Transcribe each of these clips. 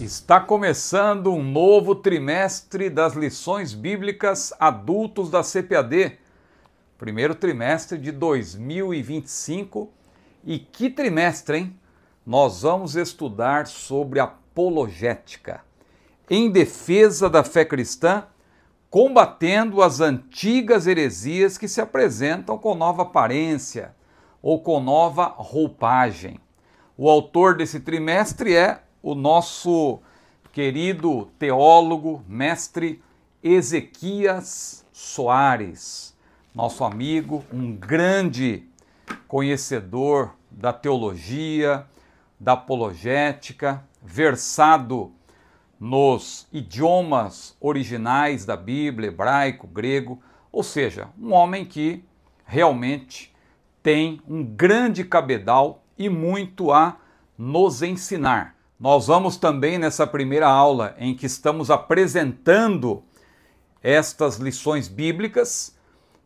Está começando um novo trimestre das lições bíblicas adultos da CPAD. Primeiro trimestre de 2025. E que trimestre, hein? Nós vamos estudar sobre apologética, em defesa da fé cristã, combatendo as antigas heresias que se apresentam com nova aparência ou com nova roupagem. O autor desse trimestre é o nosso querido teólogo, mestre Ezequias Soares, nosso amigo, um grande conhecedor da teologia, da apologética, versado nos idiomas originais da Bíblia, hebraico, grego, ou seja, um homem que realmente tem um grande cabedal e muito a nos ensinar. Nós vamos também nessa primeira aula em que estamos apresentando estas lições bíblicas,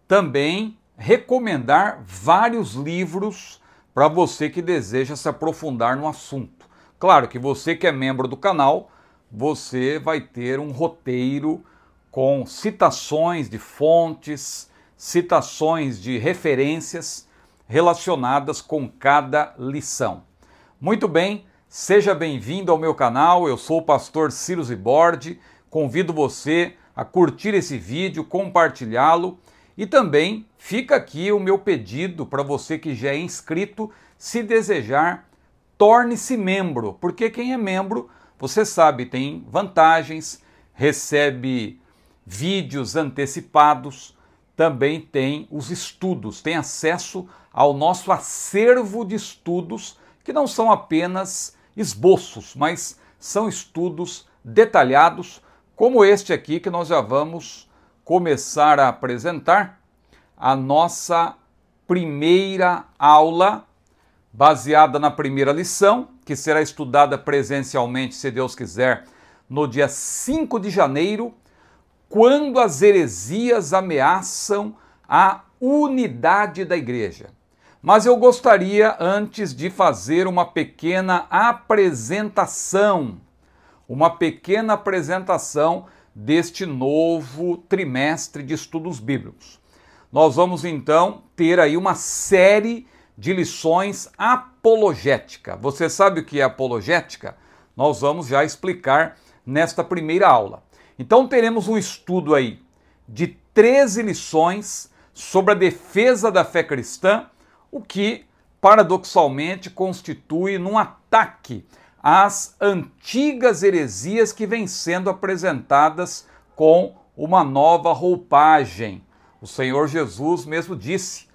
também recomendar vários livros para você que deseja se aprofundar no assunto. Claro que você que é membro do canal, você vai ter um roteiro com citações de fontes, citações de referências relacionadas com cada lição. Muito bem, seja bem-vindo ao meu canal, eu sou o pastor Ciro Zibordi, convido você a curtir esse vídeo, compartilhá-lo e também fica aqui o meu pedido para você que já é inscrito, se desejar, torne-se membro, porque quem é membro, você sabe, tem vantagens, recebe vídeos antecipados, também tem os estudos, tem acesso ao nosso acervo de estudos, que não são apenas esboços, mas são estudos detalhados, como este aqui que nós já vamos começar a apresentar, a nossa primeira aula, baseada na primeira lição, que será estudada presencialmente, se Deus quiser, no dia 5 de janeiro, quando as heresias ameaçam a unidade da igreja. Mas eu gostaria, antes de fazer uma pequena apresentação deste novo trimestre de estudos bíblicos. Nós vamos então ter aí uma série de lições apologética. Você sabe o que é apologética? Nós vamos já explicar nesta primeira aula. Então teremos um estudo aí de 13 lições sobre a defesa da fé cristã, o que paradoxalmente constitui um ataque às antigas heresias que vêm sendo apresentadas com uma nova roupagem. O Senhor Jesus mesmo disse: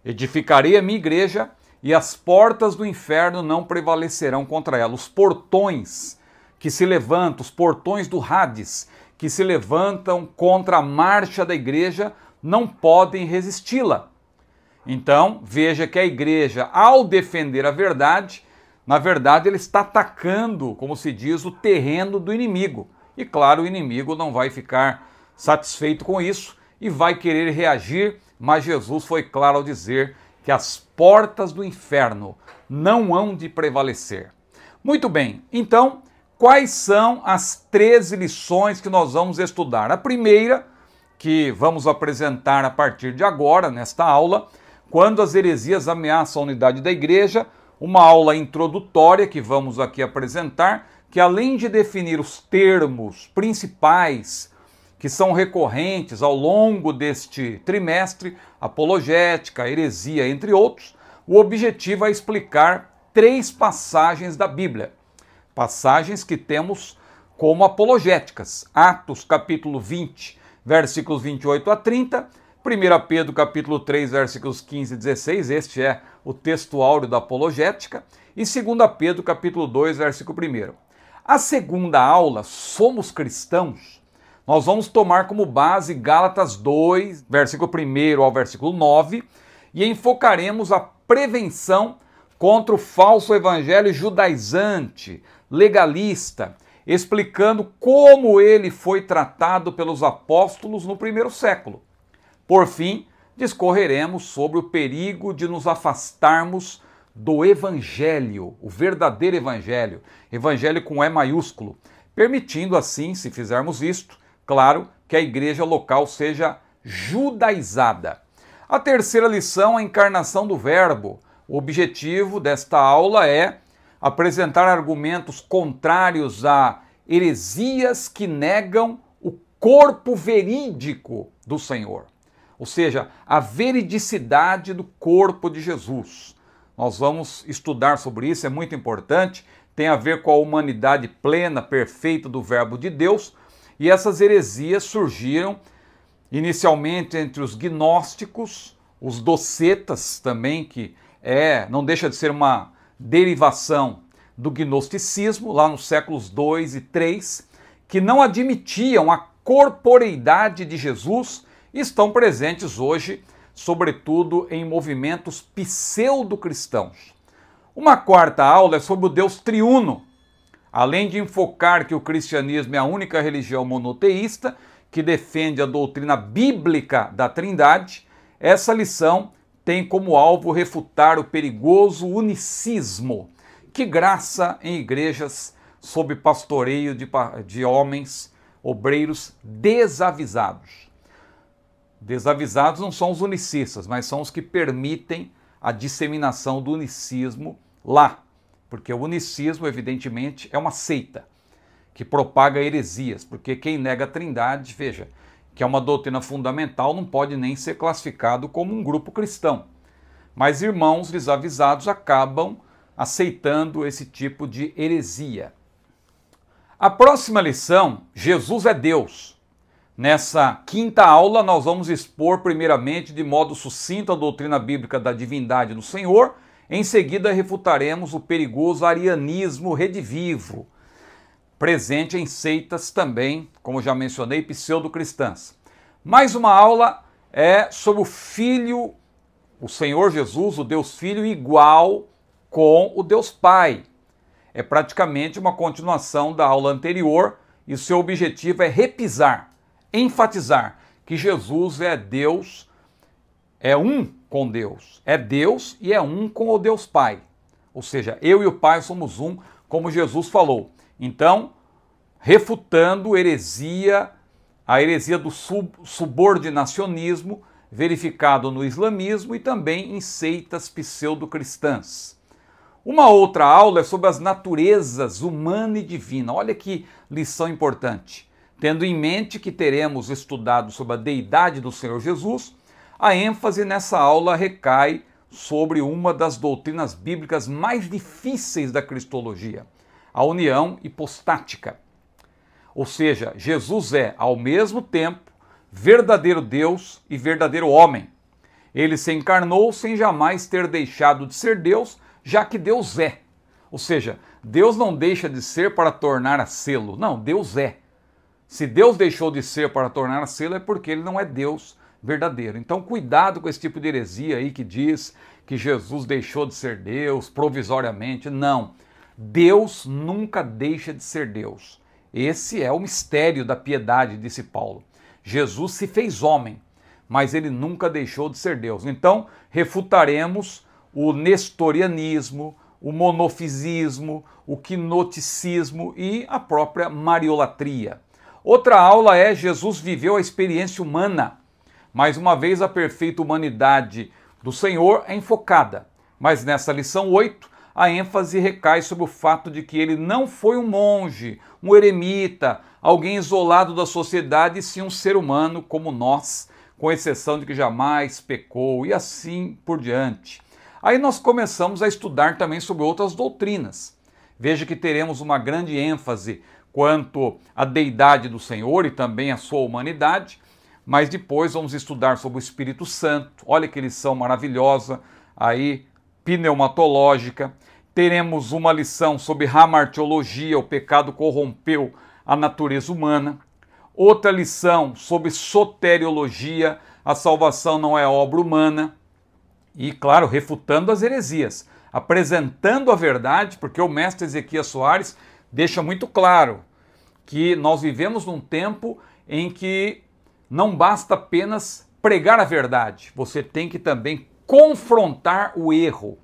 edificarei a minha igreja e as portas do inferno não prevalecerão contra ela. Os portões que se levantam, os portões do Hades, que se levantam contra a marcha da igreja, não podem resisti-la. Então, veja que a igreja, ao defender a verdade, na verdade ele está atacando, como se diz, o terreno do inimigo. E claro, o inimigo não vai ficar satisfeito com isso e vai querer reagir, mas Jesus foi claro ao dizer que as portas do inferno não hão de prevalecer. Muito bem, então, quais são as 13 lições que nós vamos estudar? A primeira, que vamos apresentar a partir de agora, nesta aula, quando as heresias ameaçam a unidade da igreja, uma aula introdutória que vamos aqui apresentar, que além de definir os termos principais que são recorrentes ao longo deste trimestre, apologética, heresia, entre outros, o objetivo é explicar 3 passagens da Bíblia. Passagens que temos como apologéticas. Atos, capítulo 20, versículos 28 a 30, 1 Pedro, capítulo 3, versículos 15 e 16, este é o texto áureo da apologética, e 2 Pedro, capítulo 2, versículo 1. A segunda aula, Somos Cristãos, nós vamos tomar como base Gálatas 2, versículo 1 ao versículo 9, e enfocaremos a prevenção contra o falso evangelho judaizante, legalista, explicando como ele foi tratado pelos apóstolos no primeiro século. Por fim, discorreremos sobre o perigo de nos afastarmos do Evangelho, o verdadeiro Evangelho, Evangelho com E maiúsculo, permitindo assim, se fizermos isto, claro, que a igreja local seja judaizada. A terceira lição, a encarnação do Verbo. O objetivo desta aula é apresentar argumentos contrários a heresias que negam o corpo verídico do Senhor, ou seja, a veridicidade do corpo de Jesus. Nós vamos estudar sobre isso, é muito importante, tem a ver com a humanidade plena, perfeita do Verbo de Deus, e essas heresias surgiram inicialmente entre os gnósticos, os docetas também, que não deixa de ser uma derivação do gnosticismo, lá nos séculos II e III, que não admitiam a corporeidade de Jesus e estão presentes hoje, sobretudo em movimentos pseudo-cristãos. Uma quarta aula é sobre o Deus triuno. Além de enfocar que o cristianismo é a única religião monoteísta que defende a doutrina bíblica da Trindade, essa lição tem como alvo refutar o perigoso unicismo que graça em igrejas sob pastoreio de homens, obreiros desavisados. Desavisados não são os unicistas, mas são os que permitem a disseminação do unicismo lá, porque o unicismo, evidentemente, é uma seita que propaga heresias, porque quem nega a Trindade, veja, que é uma doutrina fundamental, não pode nem ser classificado como um grupo cristão. Mas irmãos desavisados acabam aceitando esse tipo de heresia. A próxima lição, Jesus é Deus. Nessa quinta aula, nós vamos expor primeiramente de modo sucinto a doutrina bíblica da divindade do Senhor. Em seguida, refutaremos o perigoso arianismo redivivo, presente em seitas também, como já mencionei, pseudo-cristãs. Mais uma aula é sobre o Filho, o Senhor Jesus, o Deus Filho, igual com o Deus Pai. É praticamente uma continuação da aula anterior e o seu objetivo é repisar, enfatizar que Jesus é Deus, é um com Deus. É Deus e é um com o Deus Pai. Ou seja, eu e o Pai somos um, como Jesus falou. Então, refutando a heresia do subordinacionismo verificado no islamismo e também em seitas pseudo-cristãs. Uma outra aula é sobre as naturezas humana e divina. Olha que lição importante. Tendo em mente que teremos estudado sobre a deidade do Senhor Jesus, a ênfase nessa aula recai sobre uma das doutrinas bíblicas mais difíceis da cristologia, a união hipostática. Ou seja, Jesus é, ao mesmo tempo, verdadeiro Deus e verdadeiro homem. Ele se encarnou sem jamais ter deixado de ser Deus, já que Deus é. Ou seja, Deus não deixa de ser para tornar a sê-lo. Não, Deus é. Se Deus deixou de ser para tornar a sê-lo é porque ele não é Deus verdadeiro. Então, cuidado com esse tipo de heresia aí que diz que Jesus deixou de ser Deus provisoriamente. Não. Deus nunca deixa de ser Deus. Esse é o mistério da piedade, disse Paulo. Jesus se fez homem, mas ele nunca deixou de ser Deus. Então, refutaremos o nestorianismo, o monofisismo, o quinoticismo e a própria mariolatria. Outra aula é Jesus viveu a experiência humana. Mais uma vez, a perfeita humanidade do Senhor é enfocada. Mas nessa lição 8, a ênfase recai sobre o fato de que ele não foi um monge, um eremita, alguém isolado da sociedade, e sim um ser humano como nós, com exceção de que jamais pecou e assim por diante. Aí nós começamos a estudar também sobre outras doutrinas. Veja que teremos uma grande ênfase quanto à deidade do Senhor e também à sua humanidade, mas depois vamos estudar sobre o Espírito Santo. Olha que lição maravilhosa, aí pneumatológica. Teremos uma lição sobre hamartiologia, o pecado corrompeu a natureza humana. Outra lição sobre soteriologia, a salvação não é obra humana. E, claro, refutando as heresias, apresentando a verdade, porque o mestre Ezequias Soares deixa muito claro que nós vivemos num tempo em que não basta apenas pregar a verdade, você tem que também confrontar o erro.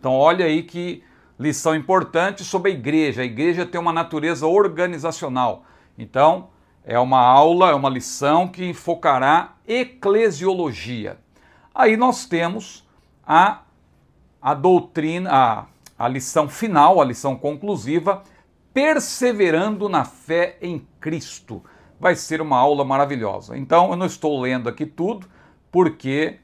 Então olha aí que lição importante sobre a igreja. A igreja tem uma natureza organizacional. Então é uma aula, é uma lição que focará eclesiologia. Aí nós temos a doutrina, a lição final, a lição conclusiva, perseverando na fé em Cristo. Vai ser uma aula maravilhosa. Então eu não estou lendo aqui tudo, porque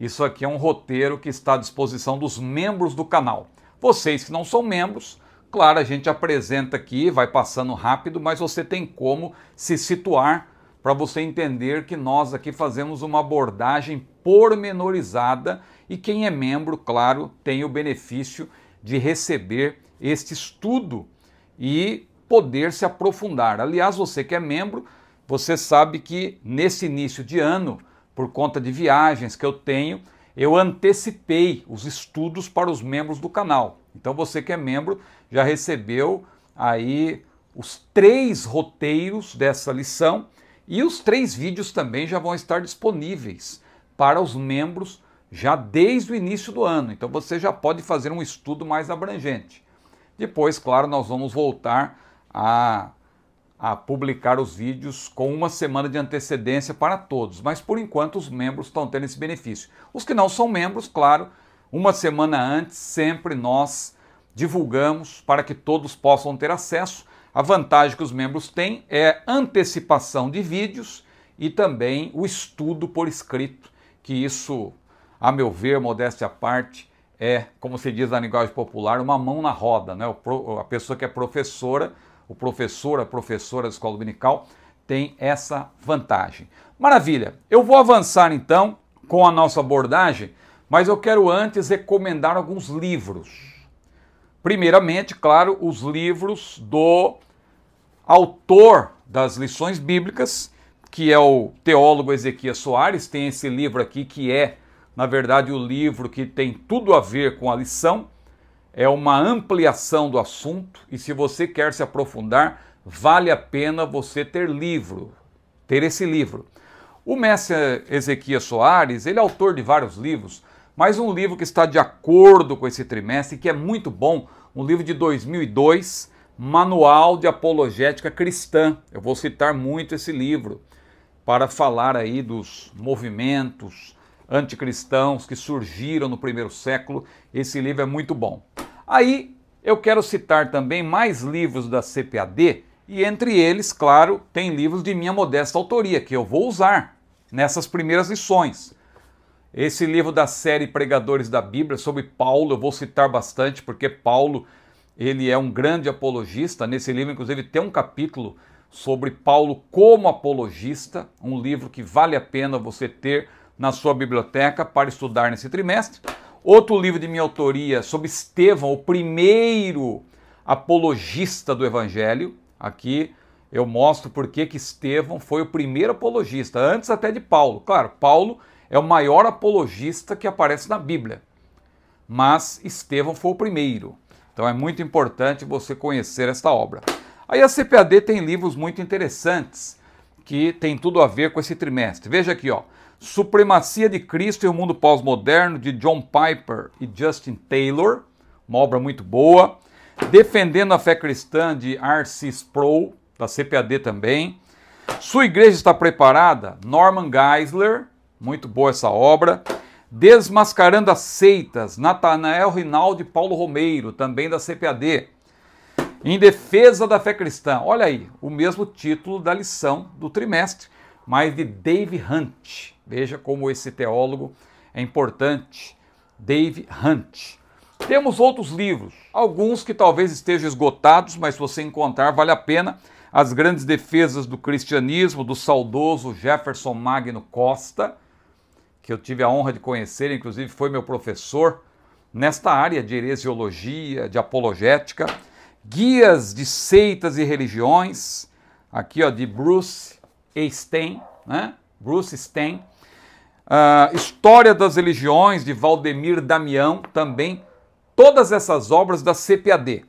isso aqui é um roteiro que está à disposição dos membros do canal. Vocês que não são membros, claro, a gente apresenta aqui, vai passando rápido, mas você tem como se situar para você entender que nós aqui fazemos uma abordagem pormenorizada e quem é membro, claro, tem o benefício de receber este estudo e poder se aprofundar. Aliás, você que é membro, você sabe que nesse início de ano, por conta de viagens que eu tenho, eu antecipei os estudos para os membros do canal. Então você que é membro já recebeu aí os 3 roteiros dessa lição e os 3 vídeos também já vão estar disponíveis para os membros já desde o início do ano. Então você já pode fazer um estudo mais abrangente. Depois, claro, nós vamos voltar a publicar os vídeos com uma semana de antecedência para todos, mas por enquanto os membros estão tendo esse benefício. Os que não são membros, claro, uma semana antes sempre nós divulgamos para que todos possam ter acesso. A vantagem que os membros têm é antecipação de vídeos e também o estudo por escrito, que isso, a meu ver, modéstia à parte, é, como se diz na linguagem popular, uma mão na roda, né? A pessoa que é professora, o professor, a professora da escola dominical, tem essa vantagem. Maravilha! Eu vou avançar então com a nossa abordagem, mas eu quero antes recomendar alguns livros. Primeiramente, claro, os livros do autor das lições bíblicas, que é o teólogo Ezequias Soares. Tem esse livro aqui que é, na verdade, o livro que tem tudo a ver com a lição. É uma ampliação do assunto e se você quer se aprofundar, vale a pena você ter esse livro. O mestre Ezequias Soares, ele é autor de vários livros, mas um livro que está de acordo com esse trimestre, que é muito bom, um livro de 2002, Manual de Apologética Cristã. Eu vou citar muito esse livro para falar aí dos movimentos anticristãos que surgiram no primeiro século. Esse livro é muito bom. Aí eu quero citar também mais livros da CPAD e entre eles, claro, tem livros de minha modesta autoria que eu vou usar nessas primeiras lições. Esse livro da série Pregadores da Bíblia sobre Paulo eu vou citar bastante porque Paulo, ele é um grande apologista. Nesse livro, inclusive, tem um capítulo sobre Paulo como apologista, um livro que vale a pena você ter na sua biblioteca para estudar nesse trimestre. Outro livro de minha autoria sobre Estevão, o primeiro apologista do Evangelho. Aqui eu mostro por que Estevão foi o primeiro apologista, antes até de Paulo. Claro, Paulo é o maior apologista que aparece na Bíblia, mas Estevão foi o primeiro. Então é muito importante você conhecer esta obra. Aí a CPAD tem livros muito interessantes que tem tudo a ver com esse trimestre. Veja aqui, ó. Supremacia de Cristo e o Mundo Pós-Moderno, de John Piper e Justin Taylor, uma obra muito boa. Defendendo a Fé Cristã, de R.C. Sproul, da CPAD também. Sua Igreja Está Preparada, Norman Geisler, muito boa essa obra. Desmascarando as Seitas, Natanael Rinaldi e Paulo Romeiro, também da CPAD. Em Defesa da Fé Cristã, olha aí, o mesmo título da lição do trimestre, mas de Dave Hunt. Veja como esse teólogo é importante, Dave Hunt. Temos outros livros, alguns que talvez estejam esgotados, mas se você encontrar, vale a pena. As Grandes Defesas do Cristianismo, do saudoso Jefferson Magno Costa, que eu tive a honra de conhecer, inclusive foi meu professor nesta área de heresiologia, de apologética. Guias de Seitas e Religiões, aqui ó, de Bruce Stein, né? Bruce Stein. História das Religiões, de Valdemir Damião, também. Todas essas obras da CPAD.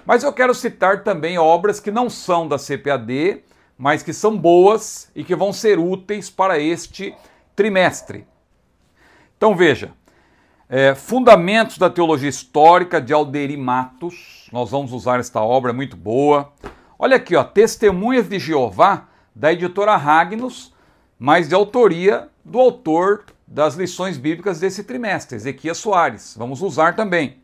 Mas eu quero citar também obras que não são da CPAD, mas que são boas e que vão ser úteis para este trimestre. Então veja, Fundamentos da Teologia Histórica, de Alderi Matos. Nós vamos usar esta obra, é muito boa. Olha aqui, ó, Testemunhas de Jeová, da editora Ragnos, mas de autoria do autor das lições bíblicas desse trimestre, Ezequias Soares. Vamos usar também.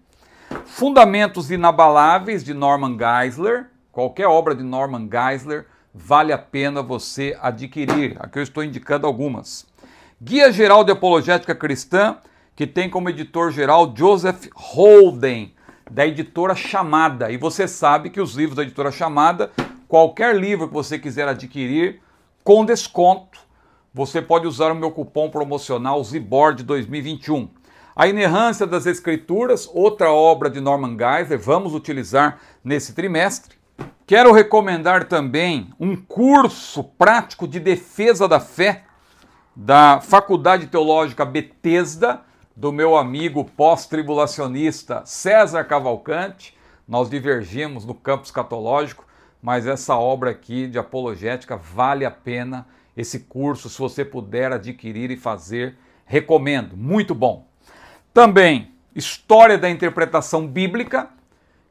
Fundamentos Inabaláveis, de Norman Geisler. Qualquer obra de Norman Geisler vale a pena você adquirir. Aqui eu estou indicando algumas. Guia Geral de Apologética Cristã, que tem como editor-geral Joseph Holden, da editora Chamada. E você sabe que os livros da editora Chamada, qualquer livro que você quiser adquirir, com desconto, você pode usar o meu cupom promocional ZIBORD 2021. A Inerrância das Escrituras, outra obra de Norman Geisler, vamos utilizar nesse trimestre. Quero recomendar também um curso prático de defesa da fé da Faculdade Teológica Betesda, do meu amigo pós-tribulacionista César Cavalcante. Nós divergimos no campo escatológico, mas essa obra aqui de apologética vale a pena. Esse curso, se você puder adquirir e fazer, recomendo. Muito bom. Também, História da Interpretação Bíblica,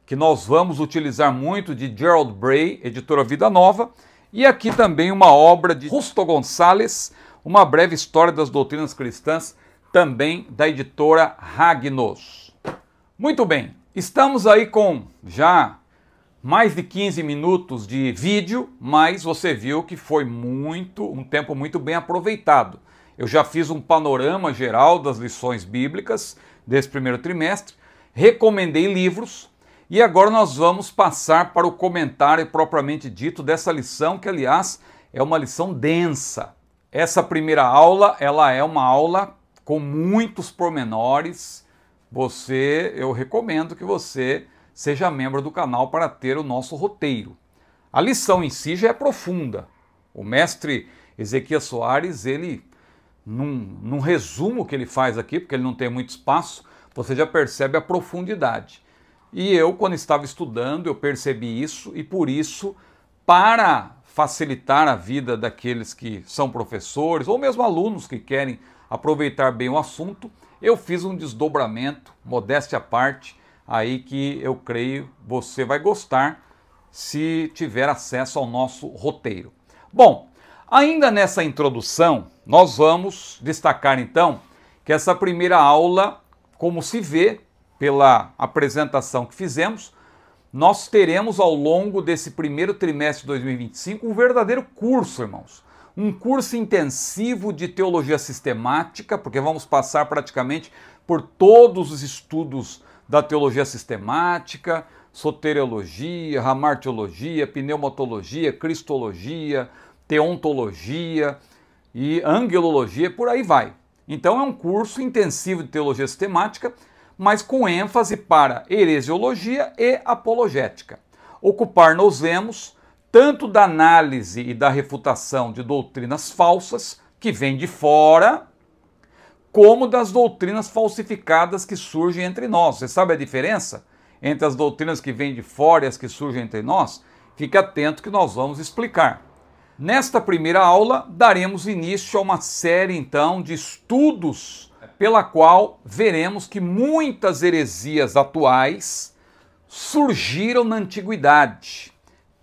que nós vamos utilizar muito, de Gerald Bray, editora Vida Nova. E aqui também uma obra de Justo Gonçalves, Uma Breve História das Doutrinas Cristãs, também da editora Ragnos. Muito bem, estamos aí com já mais de 15 minutos de vídeo, mas você viu que foi um tempo muito bem aproveitado. Eu já fiz um panorama geral das lições bíblicas desse primeiro trimestre, recomendei livros e agora nós vamos passar para o comentário propriamente dito dessa lição, que aliás é uma lição densa. Essa primeira aula, ela é uma aula com muitos pormenores. Eu recomendo que você seja membro do canal para ter o nosso roteiro. A lição em si já é profunda. O mestre Ezequias Soares, ele, num resumo que ele faz aqui, porque ele não tem muito espaço, você já percebe a profundidade. E eu, quando estava estudando, eu percebi isso, e por isso, para facilitar a vida daqueles que são professores, ou mesmo alunos que querem aproveitar bem o assunto, eu fiz um desdobramento, modéstia à parte, aí que eu creio você vai gostar se tiver acesso ao nosso roteiro. Bom, ainda nessa introdução, nós vamos destacar então que essa primeira aula, como se vê pela apresentação que fizemos, nós teremos ao longo desse primeiro trimestre de 2025 um verdadeiro curso, irmãos. Um curso intensivo de teologia sistemática, porque vamos passar praticamente por todos os estudos da teologia sistemática, soteriologia, hamartiologia, pneumatologia, cristologia, teontologia e angelologia, por aí vai. Então é um curso intensivo de teologia sistemática, mas com ênfase para heresiologia e apologética. Ocupar-nos-emos tanto da análise e da refutação de doutrinas falsas, que vêm de fora, como das doutrinas falsificadas que surgem entre nós. Você sabe a diferença entre as doutrinas que vêm de fora e as que surgem entre nós? Fique atento que nós vamos explicar. Nesta primeira aula, daremos início a uma série, então, de estudos pela qual veremos que muitas heresias atuais surgiram na antiguidade,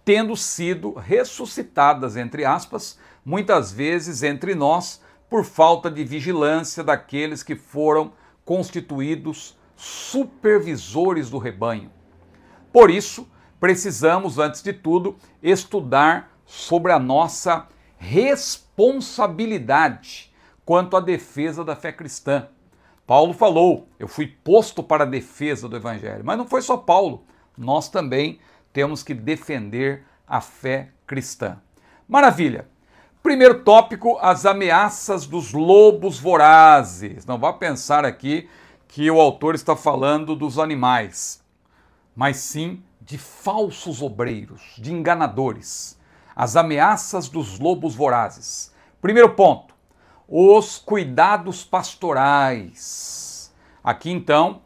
tendo sido ressuscitadas, entre aspas, muitas vezes entre nós, por falta de vigilância daqueles que foram constituídos supervisores do rebanho. Por isso, precisamos, antes de tudo, estudar sobre a nossa responsabilidade quanto à defesa da fé cristã. Paulo falou, eu fui posto para a defesa do Evangelho, mas não foi só Paulo, nós também temos que defender a fé cristã. Maravilha! Primeiro tópico, as ameaças dos lobos vorazes. Não vá pensar aqui que o autor está falando dos animais, mas sim de falsos obreiros, de enganadores. As ameaças dos lobos vorazes. Primeiro ponto, os cuidados pastorais. Aqui então,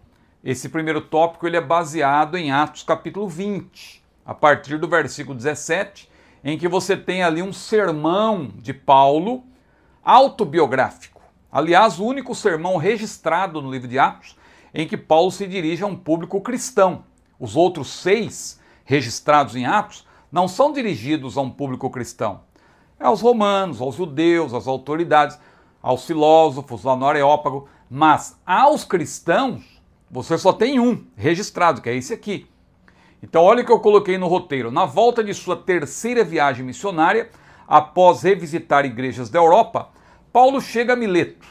esse primeiro tópico ele é baseado em Atos capítulo 20, a partir do versículo 17, em que você tem ali um sermão de Paulo autobiográfico. Aliás, o único sermão registrado no livro de Atos em que Paulo se dirige a um público cristão. Os outros 6 registrados em Atos não são dirigidos a um público cristão. É aos romanos, aos judeus, às autoridades, aos filósofos, lá no Areópago. Mas aos cristãos, você só tem um registrado, que é esse aqui. Então olha o que eu coloquei no roteiro. Na volta de sua terceira viagem missionária, após revisitar igrejas da Europa, Paulo chega a Mileto,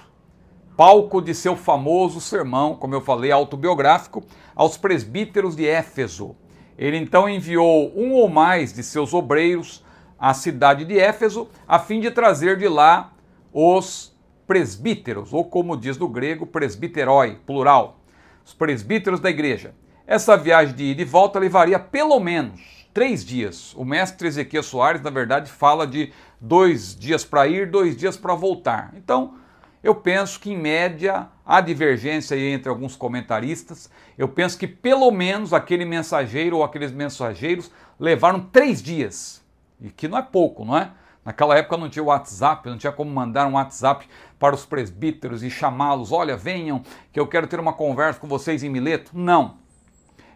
palco de seu famoso sermão, como eu falei, autobiográfico, aos presbíteros de Éfeso. Ele então enviou um ou mais de seus obreiros à cidade de Éfeso, a fim de trazer de lá os presbíteros, ou como diz no grego, presbiteroi, plural, os presbíteros da igreja. Essa viagem de ida e volta levaria pelo menos 3 dias. O mestre Ezequiel Soares, na verdade, fala de 2 dias para ir, 2 dias para voltar. Então, eu penso que, em média, há divergência aí entre alguns comentaristas. Eu penso que, pelo menos, aquele mensageiro ou aqueles mensageiros levaram 3 dias. E que não é pouco, não é? Naquela época não tinha WhatsApp, não tinha como mandar um WhatsApp para os presbíteros e chamá-los. Olha, venham, que eu quero ter uma conversa com vocês em Mileto. Não.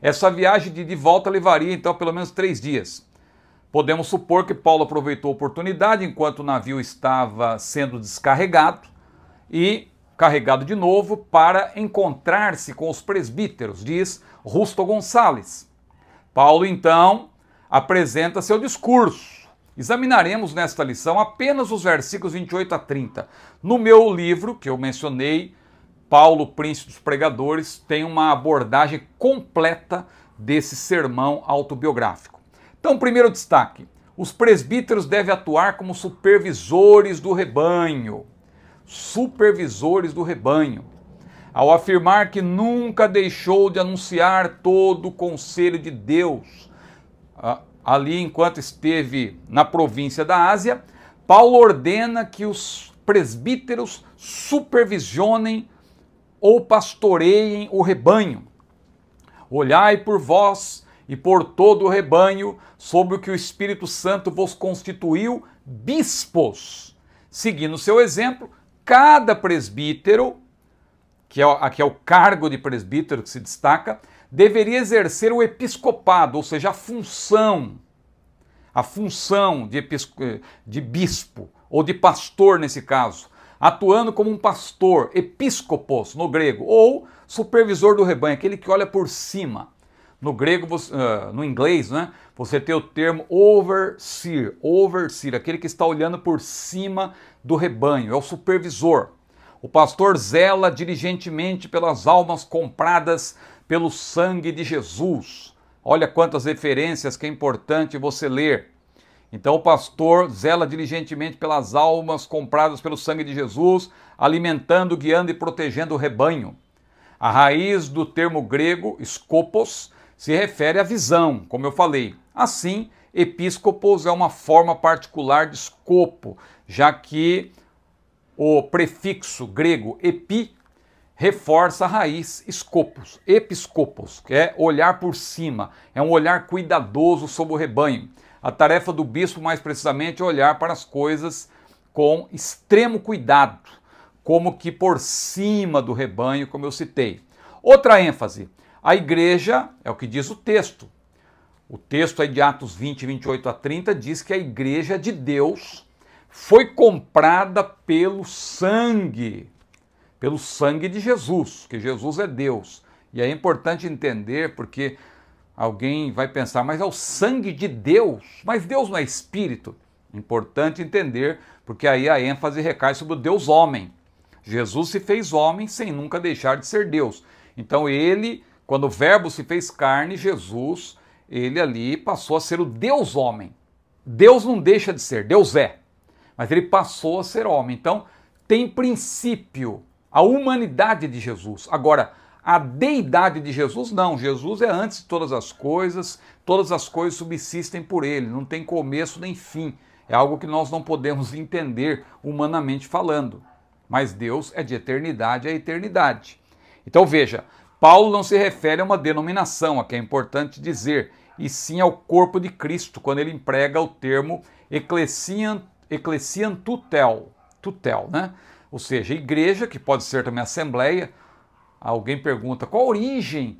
Essa viagem de volta levaria, então, pelo menos 3 dias. Podemos supor que Paulo aproveitou a oportunidade enquanto o navio estava sendo descarregado e carregado de novo para encontrar-se com os presbíteros, diz Rusto Gonçalves. Paulo, então, apresenta seu discurso. Examinaremos nesta lição apenas os versículos 28 a 30. No meu livro, que eu mencionei, Paulo, Príncipe dos Pregadores, tem uma abordagem completa desse sermão autobiográfico. Então, primeiro destaque, os presbíteros devem atuar como supervisores do rebanho. Supervisores do rebanho. Ao afirmar que nunca deixou de anunciar todo o conselho de Deus, ali enquanto esteve na província da Ásia, Paulo ordena que os presbíteros supervisionem ou pastoreiem o rebanho. Olhai por vós e por todo o rebanho, sobre o que o Espírito Santo vos constituiu bispos. Seguindo seu exemplo, cada presbítero, que aqui é o cargo de presbítero que se destaca, deveria exercer o episcopado, ou seja, a função de bispo, ou de pastor nesse caso, atuando como um pastor, episcopos no grego, ou supervisor do rebanho, aquele que olha por cima. No grego, no inglês, né, você tem o termo overseer, aquele que está olhando por cima do rebanho, é o supervisor. O pastor zela diligentemente pelas almas compradas pelo sangue de Jesus. Olha quantas referências que é importante você ler. Então o pastor zela diligentemente pelas almas compradas pelo sangue de Jesus, alimentando, guiando e protegendo o rebanho. A raiz do termo grego, skopos, se refere à visão, como eu falei. Assim, episcopos é uma forma particular de escopo, já que o prefixo grego epi reforça a raiz escopos, episcopos, que é olhar por cima, é um olhar cuidadoso sobre o rebanho. A tarefa do bispo, mais precisamente, é olhar para as coisas com extremo cuidado, como que por cima do rebanho, como eu citei. Outra ênfase, a igreja, é o que diz o texto. O texto aí de Atos 20, 28 a 30 diz que a igreja de Deus foi comprada pelo sangue de Jesus, que Jesus é Deus. E é importante entender, porque alguém vai pensar, mas é o sangue de Deus, mas Deus não é espírito. Importante entender, porque aí a ênfase recai sobre o Deus homem. Jesus se fez homem sem nunca deixar de ser Deus. Então ele, quando o verbo se fez carne, Jesus, ele ali passou a ser o Deus homem. Deus não deixa de ser, Deus é. Mas ele passou a ser homem. Então tem princípio a humanidade de Jesus. Agora, a deidade de Jesus, não. Jesus é antes de todas as coisas subsistem por ele, não tem começo nem fim. É algo que nós não podemos entender humanamente falando. Mas Deus é de eternidade a eternidade. Então veja, Paulo não se refere a uma denominação, aqui é importante dizer, e sim ao corpo de Cristo, quando ele emprega o termo ecclesiam tutel, né? ou seja, igreja, que pode ser também assembleia. Alguém pergunta, qual a origem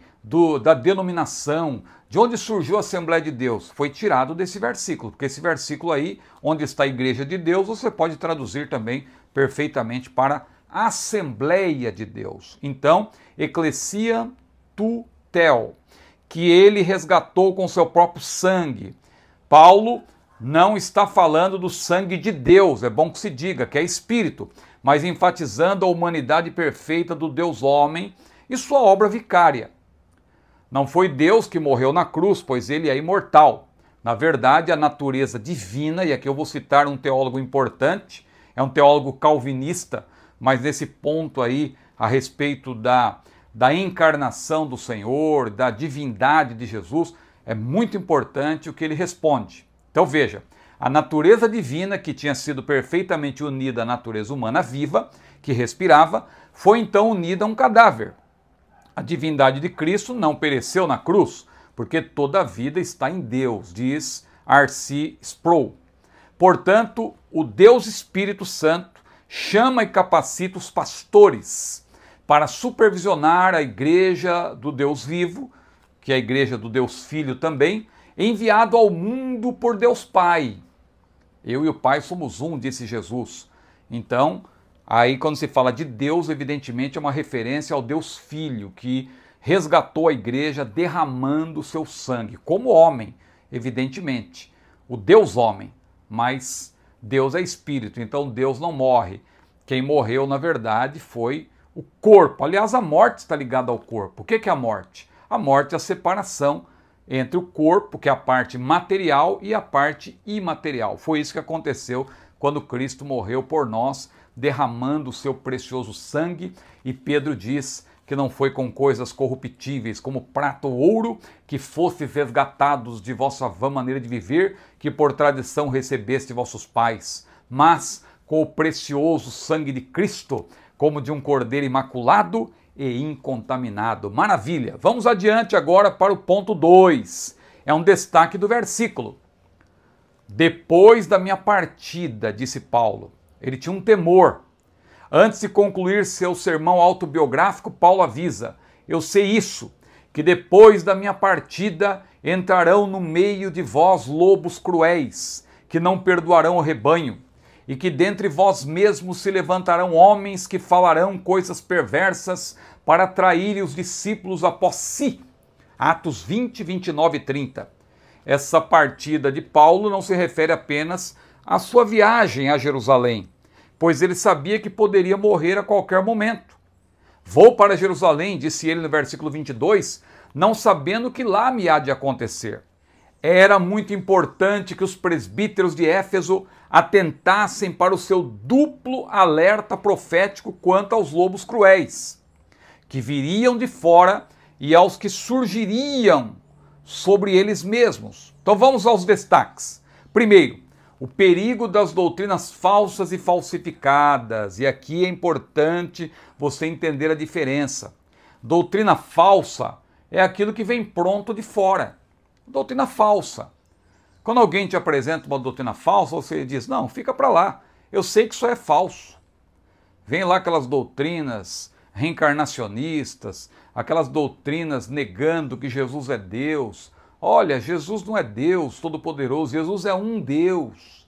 da denominação? De onde surgiu a Assembleia de Deus? Foi tirado desse versículo, porque esse versículo aí, onde está a Igreja de Deus, você pode traduzir também perfeitamente para Assembleia de Deus. Então, Ecclesia tu tel, que ele resgatou com seu próprio sangue. Paulo não está falando do sangue de Deus, é bom que se diga, que é Espírito, mas enfatizando a humanidade perfeita do Deus homem e sua obra vicária. Não foi Deus que morreu na cruz, pois ele é imortal. Na verdade, a natureza divina, e aqui eu vou citar um teólogo importante, é um teólogo calvinista, mas nesse ponto aí, a respeito da encarnação do Senhor, da divindade de Jesus, é muito importante o que ele responde. Então veja, a natureza divina, que tinha sido perfeitamente unida à natureza humana viva, que respirava, foi então unida a um cadáver. A divindade de Cristo não pereceu na cruz, porque toda a vida está em Deus, diz R.C. Sproul. Portanto, o Deus Espírito Santo chama e capacita os pastores para supervisionar a igreja do Deus vivo, que é a igreja do Deus Filho também, enviado ao mundo por Deus Pai. Eu e o Pai somos um, disse Jesus. Então, aí quando se fala de Deus, evidentemente é uma referência ao Deus Filho, que resgatou a igreja derramando o seu sangue, como homem, evidentemente. O Deus homem, mas Deus é espírito, então Deus não morre. Quem morreu, na verdade, foi o corpo. Aliás, a morte está ligada ao corpo. O que é a morte? A morte é a separação entre o corpo, que é a parte material, e a parte imaterial. Foi isso que aconteceu quando Cristo morreu por nós, derramando o seu precioso sangue, e Pedro diz que não foi com coisas corruptíveis, como prata ou ouro, que fostes resgatados de vossa vã maneira de viver, que por tradição recebeste vossos pais, mas com o precioso sangue de Cristo, como de um cordeiro imaculado e incontaminado. Maravilha! Vamos adiante agora para o ponto 2. É um destaque do versículo. Depois da minha partida, disse Paulo. Ele tinha um temor. Antes de concluir seu sermão autobiográfico, Paulo avisa: eu sei isso, que depois da minha partida entrarão no meio de vós lobos cruéis, que não perdoarão o rebanho, e que dentre vós mesmos se levantarão homens que falarão coisas perversas para atraírem os discípulos após si. Atos 20, 29 e 30. Essa partida de Paulo não se refere apenas à sua viagem a Jerusalém, pois ele sabia que poderia morrer a qualquer momento. Vou para Jerusalém, disse ele no versículo 22, não sabendo o que lá me há de acontecer. Era muito importante que os presbíteros de Éfeso atentassem para o seu duplo alerta profético quanto aos lobos cruéis, que viriam de fora, e aos que surgiriam sobre eles mesmos. Então vamos aos destaques. Primeiro, o perigo das doutrinas falsas e falsificadas. E aqui é importante você entender a diferença. Doutrina falsa é aquilo que vem pronto de fora. Doutrina falsa. Quando alguém te apresenta uma doutrina falsa, você diz, não, fica para lá, eu sei que isso é falso. Vem lá aquelas doutrinas reencarnacionistas, aquelas doutrinas negando que Jesus é Deus. Olha, Jesus não é Deus Todo-Poderoso, Jesus é um Deus.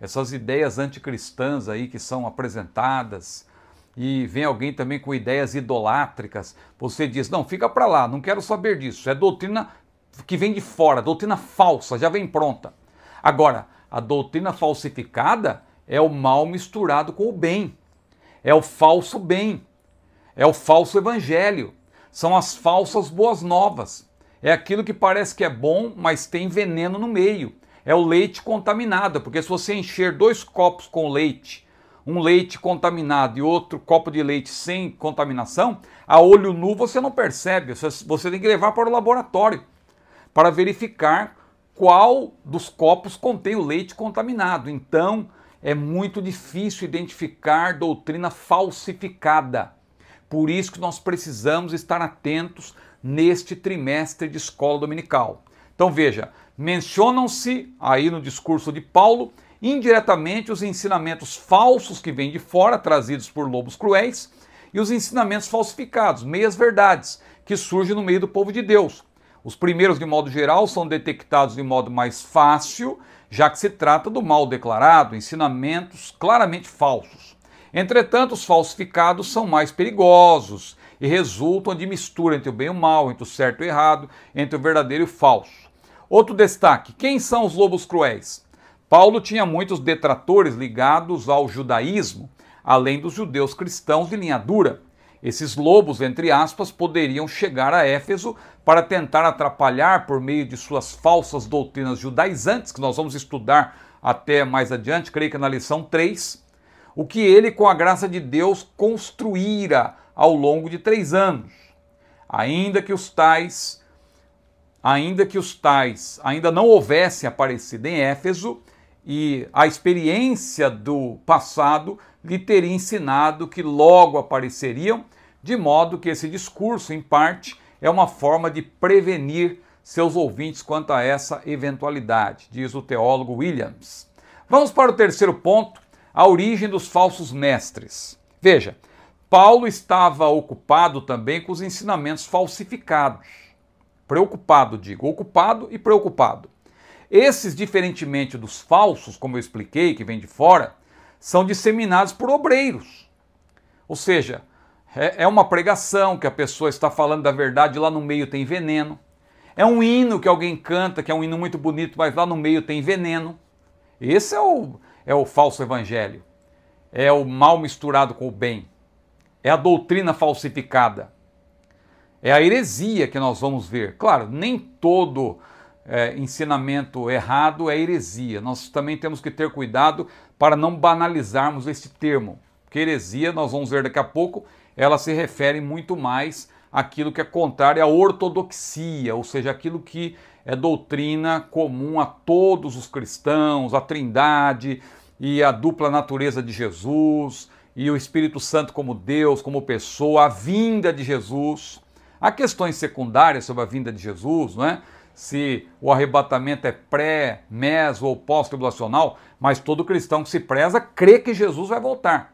Essas ideias anticristãs aí que são apresentadas, e vem alguém também com ideias idolátricas, você diz, não, fica para lá, não quero saber disso, é doutrina que vem de fora, doutrina falsa, já vem pronta. Agora, a doutrina falsificada é o mal misturado com o bem, é o falso bem, é o falso evangelho, são as falsas boas novas, é aquilo que parece que é bom, mas tem veneno no meio, é o leite contaminado, porque se você encher 2 copos com leite, um leite contaminado e outro copo de leite sem contaminação, a olho nu você não percebe, você tem que levar para o laboratório, para verificar qual dos copos contém o leite contaminado. Então, é muito difícil identificar doutrina falsificada. Por isso que nós precisamos estar atentos neste trimestre de escola dominical. Então veja, mencionam-se aí no discurso de Paulo indiretamente os ensinamentos falsos que vêm de fora, trazidos por lobos cruéis, e os ensinamentos falsificados, meias-verdades, que surgem no meio do povo de Deus. Os primeiros, de modo geral, são detectados de modo mais fácil, já que se trata do mal declarado, ensinamentos claramente falsos. Entretanto, os falsificados são mais perigosos e resultam de mistura entre o bem e o mal, entre o certo e o errado, entre o verdadeiro e o falso. Outro destaque: quem são os lobos cruéis? Paulo tinha muitos detratores ligados ao judaísmo, além dos judeus cristãos de linha dura. Esses lobos, entre aspas, poderiam chegar a Éfeso para tentar atrapalhar por meio de suas falsas doutrinas judaizantes, que nós vamos estudar até mais adiante, creio que na lição 3, o que ele, com a graça de Deus, construíra ao longo de 3 anos. Ainda que os tais ainda não houvessem aparecido em Éfeso, e a experiência do passado lhe teria ensinado que logo apareceriam, de modo que esse discurso, em parte, é uma forma de prevenir seus ouvintes quanto a essa eventualidade, diz o teólogo Williams. Vamos para o terceiro ponto, a origem dos falsos mestres. Veja, Paulo estava ocupado também com os ensinamentos falsificados. Ocupado e preocupado. Esses, diferentemente dos falsos, como eu expliquei, que vêm de fora, são disseminados por obreiros. Ou seja, é uma pregação que a pessoa está falando da verdade, lá no meio tem veneno. É um hino que alguém canta, que é um hino muito bonito, mas lá no meio tem veneno. Esse é o falso evangelho. É o mal misturado com o bem. É a doutrina falsificada. É a heresia que nós vamos ver. Claro, nem todo ensinamento errado é heresia. Nós também temos que ter cuidado para não banalizarmos este termo. Porque heresia, nós vamos ver daqui a pouco, ela se refere muito mais àquilo que é contrário à ortodoxia, ou seja, aquilo que é doutrina comum a todos os cristãos, a Trindade e a dupla natureza de Jesus, e o Espírito Santo como Deus, como pessoa, a vinda de Jesus. Há questões secundárias sobre a vinda de Jesus, não é? Se o arrebatamento é pré, meso ou pós-tribulacional, mas todo cristão que se preza crê que Jesus vai voltar.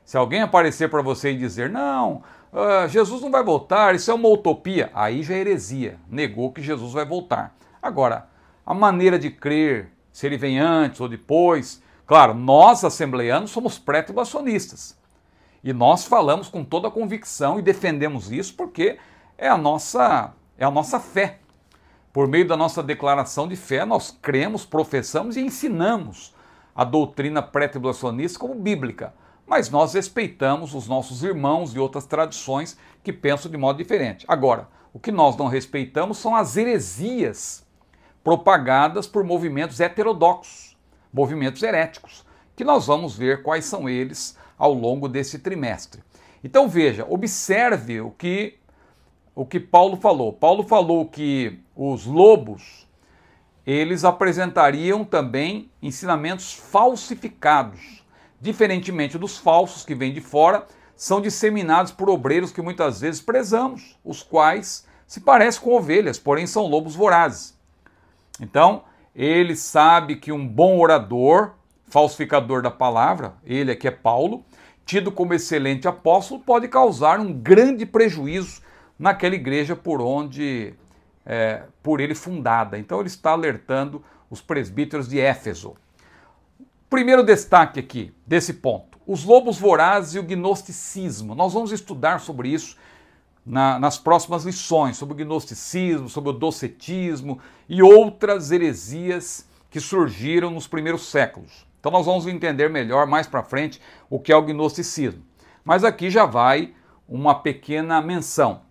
Se alguém aparecer para você e dizer, não, Jesus não vai voltar, isso é uma utopia, aí já é heresia, negou que Jesus vai voltar. Agora, a maneira de crer, se ele vem antes ou depois, claro, nós assembleanos somos pré-tribulacionistas. E nós falamos com toda a convicção e defendemos isso porque é a nossa fé. Por meio da nossa declaração de fé, nós cremos, professamos e ensinamos a doutrina pré-tribulacionista como bíblica. Mas nós respeitamos os nossos irmãos de outras tradições que pensam de modo diferente. Agora, o que nós não respeitamos são as heresias propagadas por movimentos heterodoxos, movimentos heréticos, que nós vamos ver quais são eles ao longo desse trimestre. Então veja, observe o que Paulo falou. Paulo falou que os lobos, eles apresentariam também ensinamentos falsificados. Diferentemente dos falsos que vêm de fora, são disseminados por obreiros que muitas vezes prezamos, os quais se parecem com ovelhas, porém são lobos vorazes. Então, ele sabe que um bom orador, falsificador da palavra, ele aqui é Paulo, tido como excelente apóstolo, pode causar um grande prejuízo naquela igreja por ele fundada. Então ele está alertando os presbíteros de Éfeso. Primeiro destaque aqui desse ponto, os lobos vorazes e o gnosticismo. Nós vamos estudar sobre isso nas próximas lições, sobre o gnosticismo, sobre o docetismo e outras heresias que surgiram nos primeiros séculos. Então nós vamos entender melhor mais para frente o que é o gnosticismo. Mas aqui já vai uma pequena menção.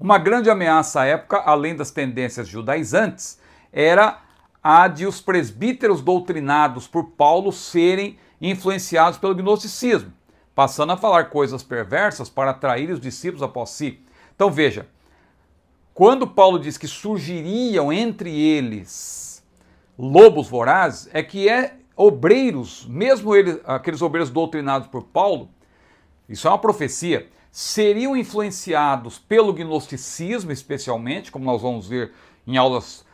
Uma grande ameaça à época, além das tendências judaizantes, era a de os presbíteros doutrinados por Paulo serem influenciados pelo gnosticismo, passando a falar coisas perversas para atrair os discípulos após si. Então veja, quando Paulo diz que surgiriam entre eles lobos vorazes, é que obreiros, mesmo aqueles obreiros doutrinados por Paulo, isso é uma profecia, seriam influenciados pelo gnosticismo especialmente, como nós vamos ver em aulas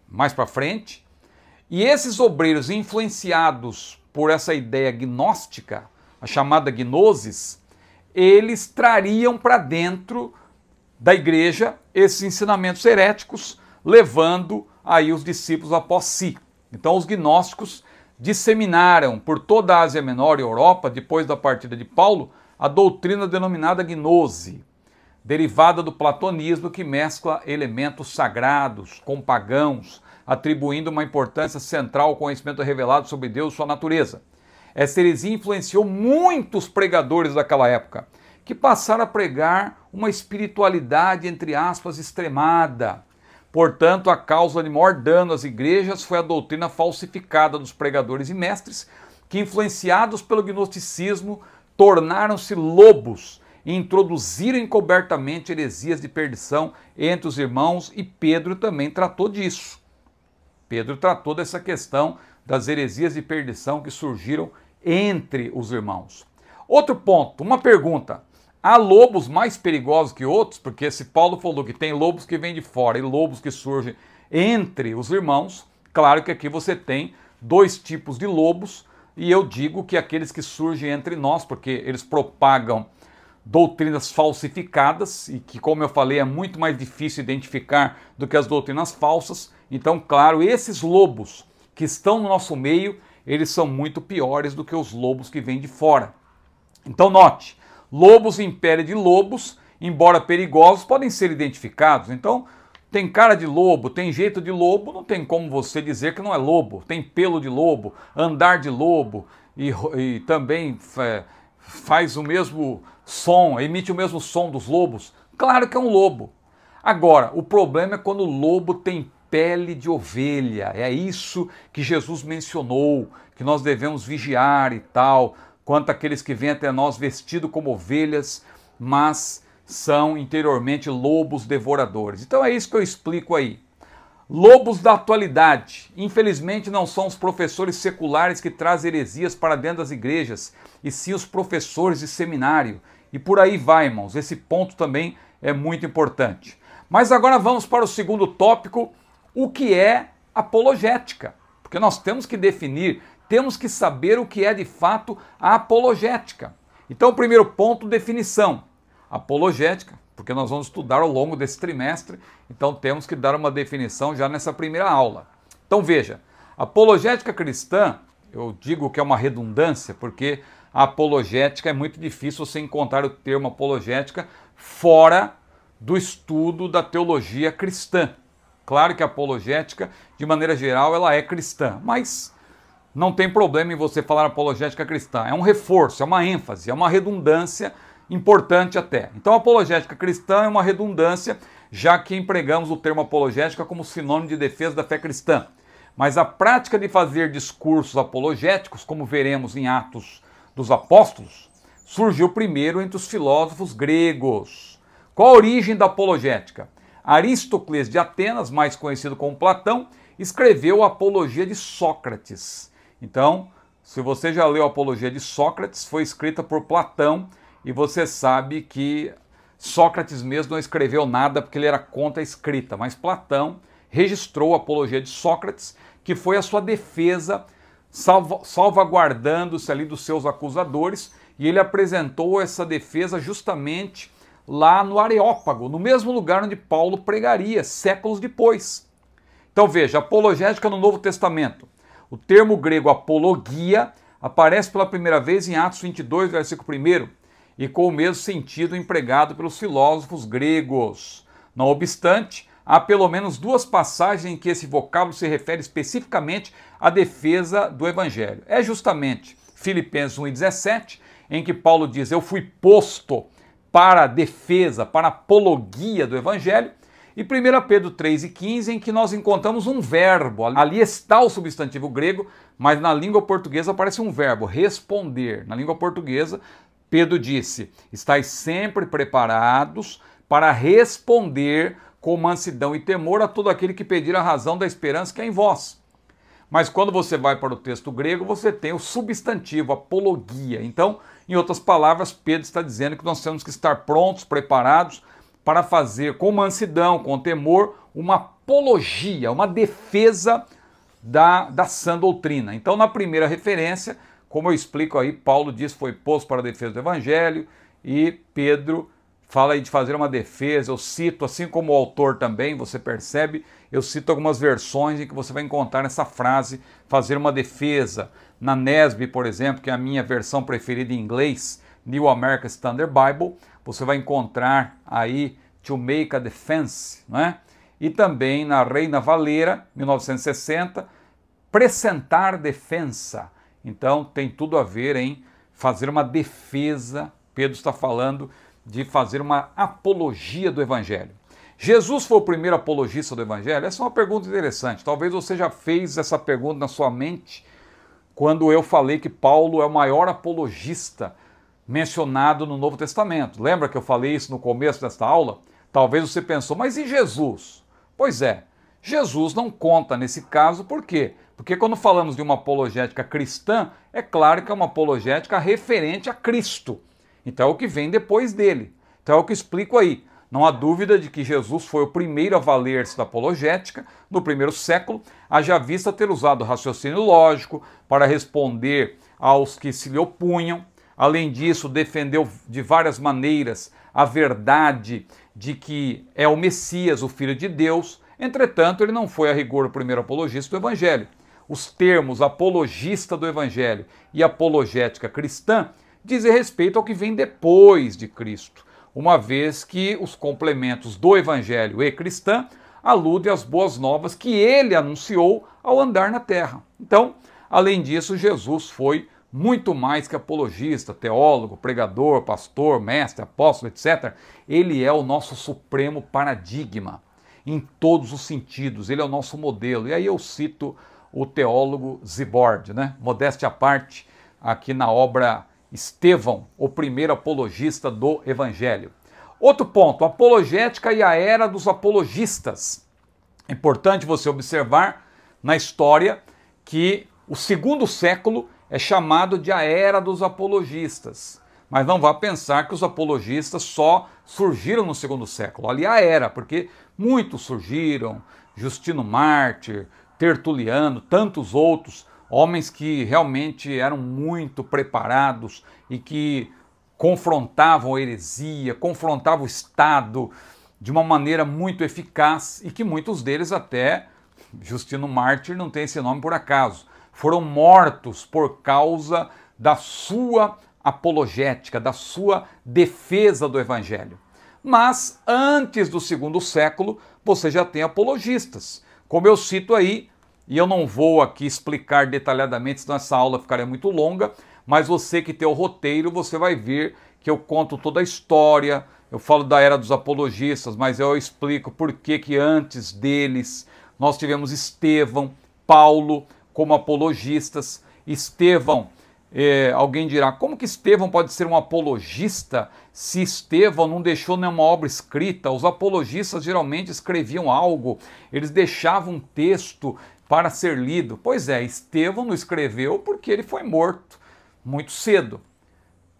mais para frente, E esses obreiros influenciados por essa ideia gnóstica, a chamada gnosis, eles trariam para dentro da igreja esses ensinamentos heréticos, levando aí os discípulos após si. Então os gnósticos disseminaram por toda a Ásia Menor e Europa, depois da partida de Paulo, a doutrina denominada gnose, derivada do platonismo que mescla elementos sagrados com pagãos, atribuindo uma importância central ao conhecimento revelado sobre Deus e sua natureza. Essa heresia influenciou muitos pregadores daquela época, que passaram a pregar uma espiritualidade, entre aspas, extremada. Portanto, a causa de maior dano às igrejas foi a doutrina falsificada dos pregadores e mestres, que, influenciados pelo gnosticismo, tornaram-se lobos e introduziram encobertamente heresias de perdição entre os irmãos, e Pedro também tratou disso. Pedro tratou dessa questão das heresias de perdição que surgiram entre os irmãos. Outro ponto, uma pergunta. Há lobos mais perigosos que outros? Porque se Paulo falou que tem lobos que vêm de fora e lobos que surgem entre os irmãos, claro que aqui você tem dois tipos de lobos, e eu digo que aqueles que surgem entre nós, porque eles propagam doutrinas falsificadas, e que, como eu falei, é muito mais difícil identificar do que as doutrinas falsas. Então, claro, esses lobos que estão no nosso meio, eles são muito piores do que os lobos que vêm de fora. Então, note, lobos em pele de lobos, embora perigosos, podem ser identificados. Então, tem cara de lobo, tem jeito de lobo, não tem como você dizer que não é lobo. Tem pelo de lobo, andar de lobo, e também faz o mesmo som, emite o mesmo som dos lobos. Claro que é um lobo. Agora, o problema é quando o lobo tem pele de ovelha. É isso que Jesus mencionou, que nós devemos vigiar e tal, quanto àqueles que vêm até nós vestidos como ovelhas, mas são interiormente lobos devoradores. Então é isso que eu explico aí. Lobos da atualidade. Infelizmente não são os professores seculares que trazem heresias para dentro das igrejas, e sim os professores de seminário. E por aí vai, irmãos. Esse ponto também é muito importante. Mas agora vamos para o segundo tópico, o que é apologética. Porque nós temos que definir, temos que saber o que é de fato a apologética. Então, o primeiro ponto, definição. Apologética, porque nós vamos estudar ao longo desse trimestre, então temos que dar uma definição já nessa primeira aula. Então veja, apologética cristã, eu digo que é uma redundância, porque a apologética é muito difícil você encontrar o termo apologética fora do estudo da teologia cristã. Claro que a apologética, de maneira geral, ela é cristã, mas não tem problema em você falar apologética cristã. É um reforço, é uma ênfase, é uma redundância importante até. Então, apologética cristã é uma redundância, já que empregamos o termo apologética como sinônimo de defesa da fé cristã. Mas a prática de fazer discursos apologéticos, como veremos em Atos dos Apóstolos, surgiu primeiro entre os filósofos gregos. Qual a origem da apologética? Aristócles de Atenas, mais conhecido como Platão, escreveu a Apologia de Sócrates. Então, se você já leu a Apologia de Sócrates, foi escrita por Platão, e você sabe que Sócrates mesmo não escreveu nada porque ele era contra a escrita, mas Platão registrou a Apologia de Sócrates, que foi a sua defesa, salvaguardando-se ali dos seus acusadores, e ele apresentou essa defesa justamente lá no Areópago, no mesmo lugar onde Paulo pregaria, séculos depois. Então veja, apologética no Novo Testamento. O termo grego apologia aparece pela primeira vez em Atos 22, versículo 1, e com o mesmo sentido empregado pelos filósofos gregos. Não obstante, há pelo menos duas passagens em que esse vocábulo se refere especificamente à defesa do Evangelho. É justamente Filipenses 1,17, em que Paulo diz: eu fui posto para a defesa, para a apologia do Evangelho, e 1 Pedro 3,15, em que nós encontramos um verbo. Ali está o substantivo grego, mas na língua portuguesa aparece um verbo, responder. Na língua portuguesa, Pedro disse: estais sempre preparados para responder com mansidão e temor a todo aquele que pedir a razão da esperança que é em vós. Mas quando você vai para o texto grego, você tem o substantivo, apologia. Então, em outras palavras, Pedro está dizendo que nós temos que estar prontos, preparados para fazer com mansidão, com temor, uma apologia, uma defesa da sã doutrina. Então, na primeira referência, como eu explico aí, Paulo diz que foi posto para a defesa do evangelho e Pedro fala aí de fazer uma defesa. Eu cito, assim como o autor também, você percebe, eu cito algumas versões em que você vai encontrar essa frase, fazer uma defesa. Na NESB, por exemplo, que é a minha versão preferida em inglês, New American Standard Bible, você vai encontrar aí to make a defense, né? E também na Reina Valera, 1960, presentar defensa. Então tem tudo a ver em fazer uma defesa. Pedro está falando de fazer uma apologia do Evangelho. Jesus foi o primeiro apologista do Evangelho? Essa é uma pergunta interessante. Talvez você já fez essa pergunta na sua mente quando eu falei que Paulo é o maior apologista mencionado no Novo Testamento. Lembra que eu falei isso no começo desta aula? Talvez você pensou, mas e Jesus? Pois é, Jesus não conta nesse caso, por quê? Porque quando falamos de uma apologética cristã, é claro que é uma apologética referente a Cristo. Então é o que vem depois dele. Então é o que explico aí. Não há dúvida de que Jesus foi o primeiro a valer-se da apologética no primeiro século, haja vista ter usado o raciocínio lógico para responder aos que se lhe opunham. Além disso, defendeu de várias maneiras a verdade de que é o Messias, o Filho de Deus. Entretanto, ele não foi a rigor o primeiro apologista do Evangelho. Os termos apologista do Evangelho e apologética cristã dizem respeito ao que vem depois de Cristo, uma vez que os complementos do Evangelho e cristã aludem às boas novas que ele anunciou ao andar na terra. Então, além disso, Jesus foi muito mais que apologista, teólogo, pregador, pastor, mestre, apóstolo, etc. Ele é o nosso supremo paradigma em todos os sentidos, ele é o nosso modelo. E aí eu cito o teólogo Zibord, né? Modéstia à parte, aqui na obra Estevão, o primeiro apologista do Evangelho. Outro ponto, apologética e a era dos apologistas. É importante você observar na história que o segundo século é chamado de a era dos apologistas. Mas não vá pensar que os apologistas só surgiram no segundo século. Ali a era, porque muitos surgiram, Justino Mártir, Tertuliano, tantos outros, homens que realmente eram muito preparados e que confrontavam a heresia, confrontavam o Estado de uma maneira muito eficaz e que muitos deles até, Justino Mártir não tem esse nome por acaso, foram mortos por causa da sua apologética, da sua defesa do Evangelho. Mas antes do segundo século, você já tem apologistas. Como eu cito aí, e eu não vou aqui explicar detalhadamente, senão essa aula ficaria muito longa, mas você que tem o roteiro, você vai ver que eu conto toda a história, eu falo da era dos apologistas, mas eu explico por que antes deles nós tivemos Estevão, Paulo como apologistas. Estevão, alguém dirá, como que Estevão pode ser um apologista se Estevão não deixou nenhuma obra escrita? Os apologistas geralmente escreviam algo, eles deixavam um texto para ser lido. Pois é, Estevão não escreveu porque ele foi morto muito cedo.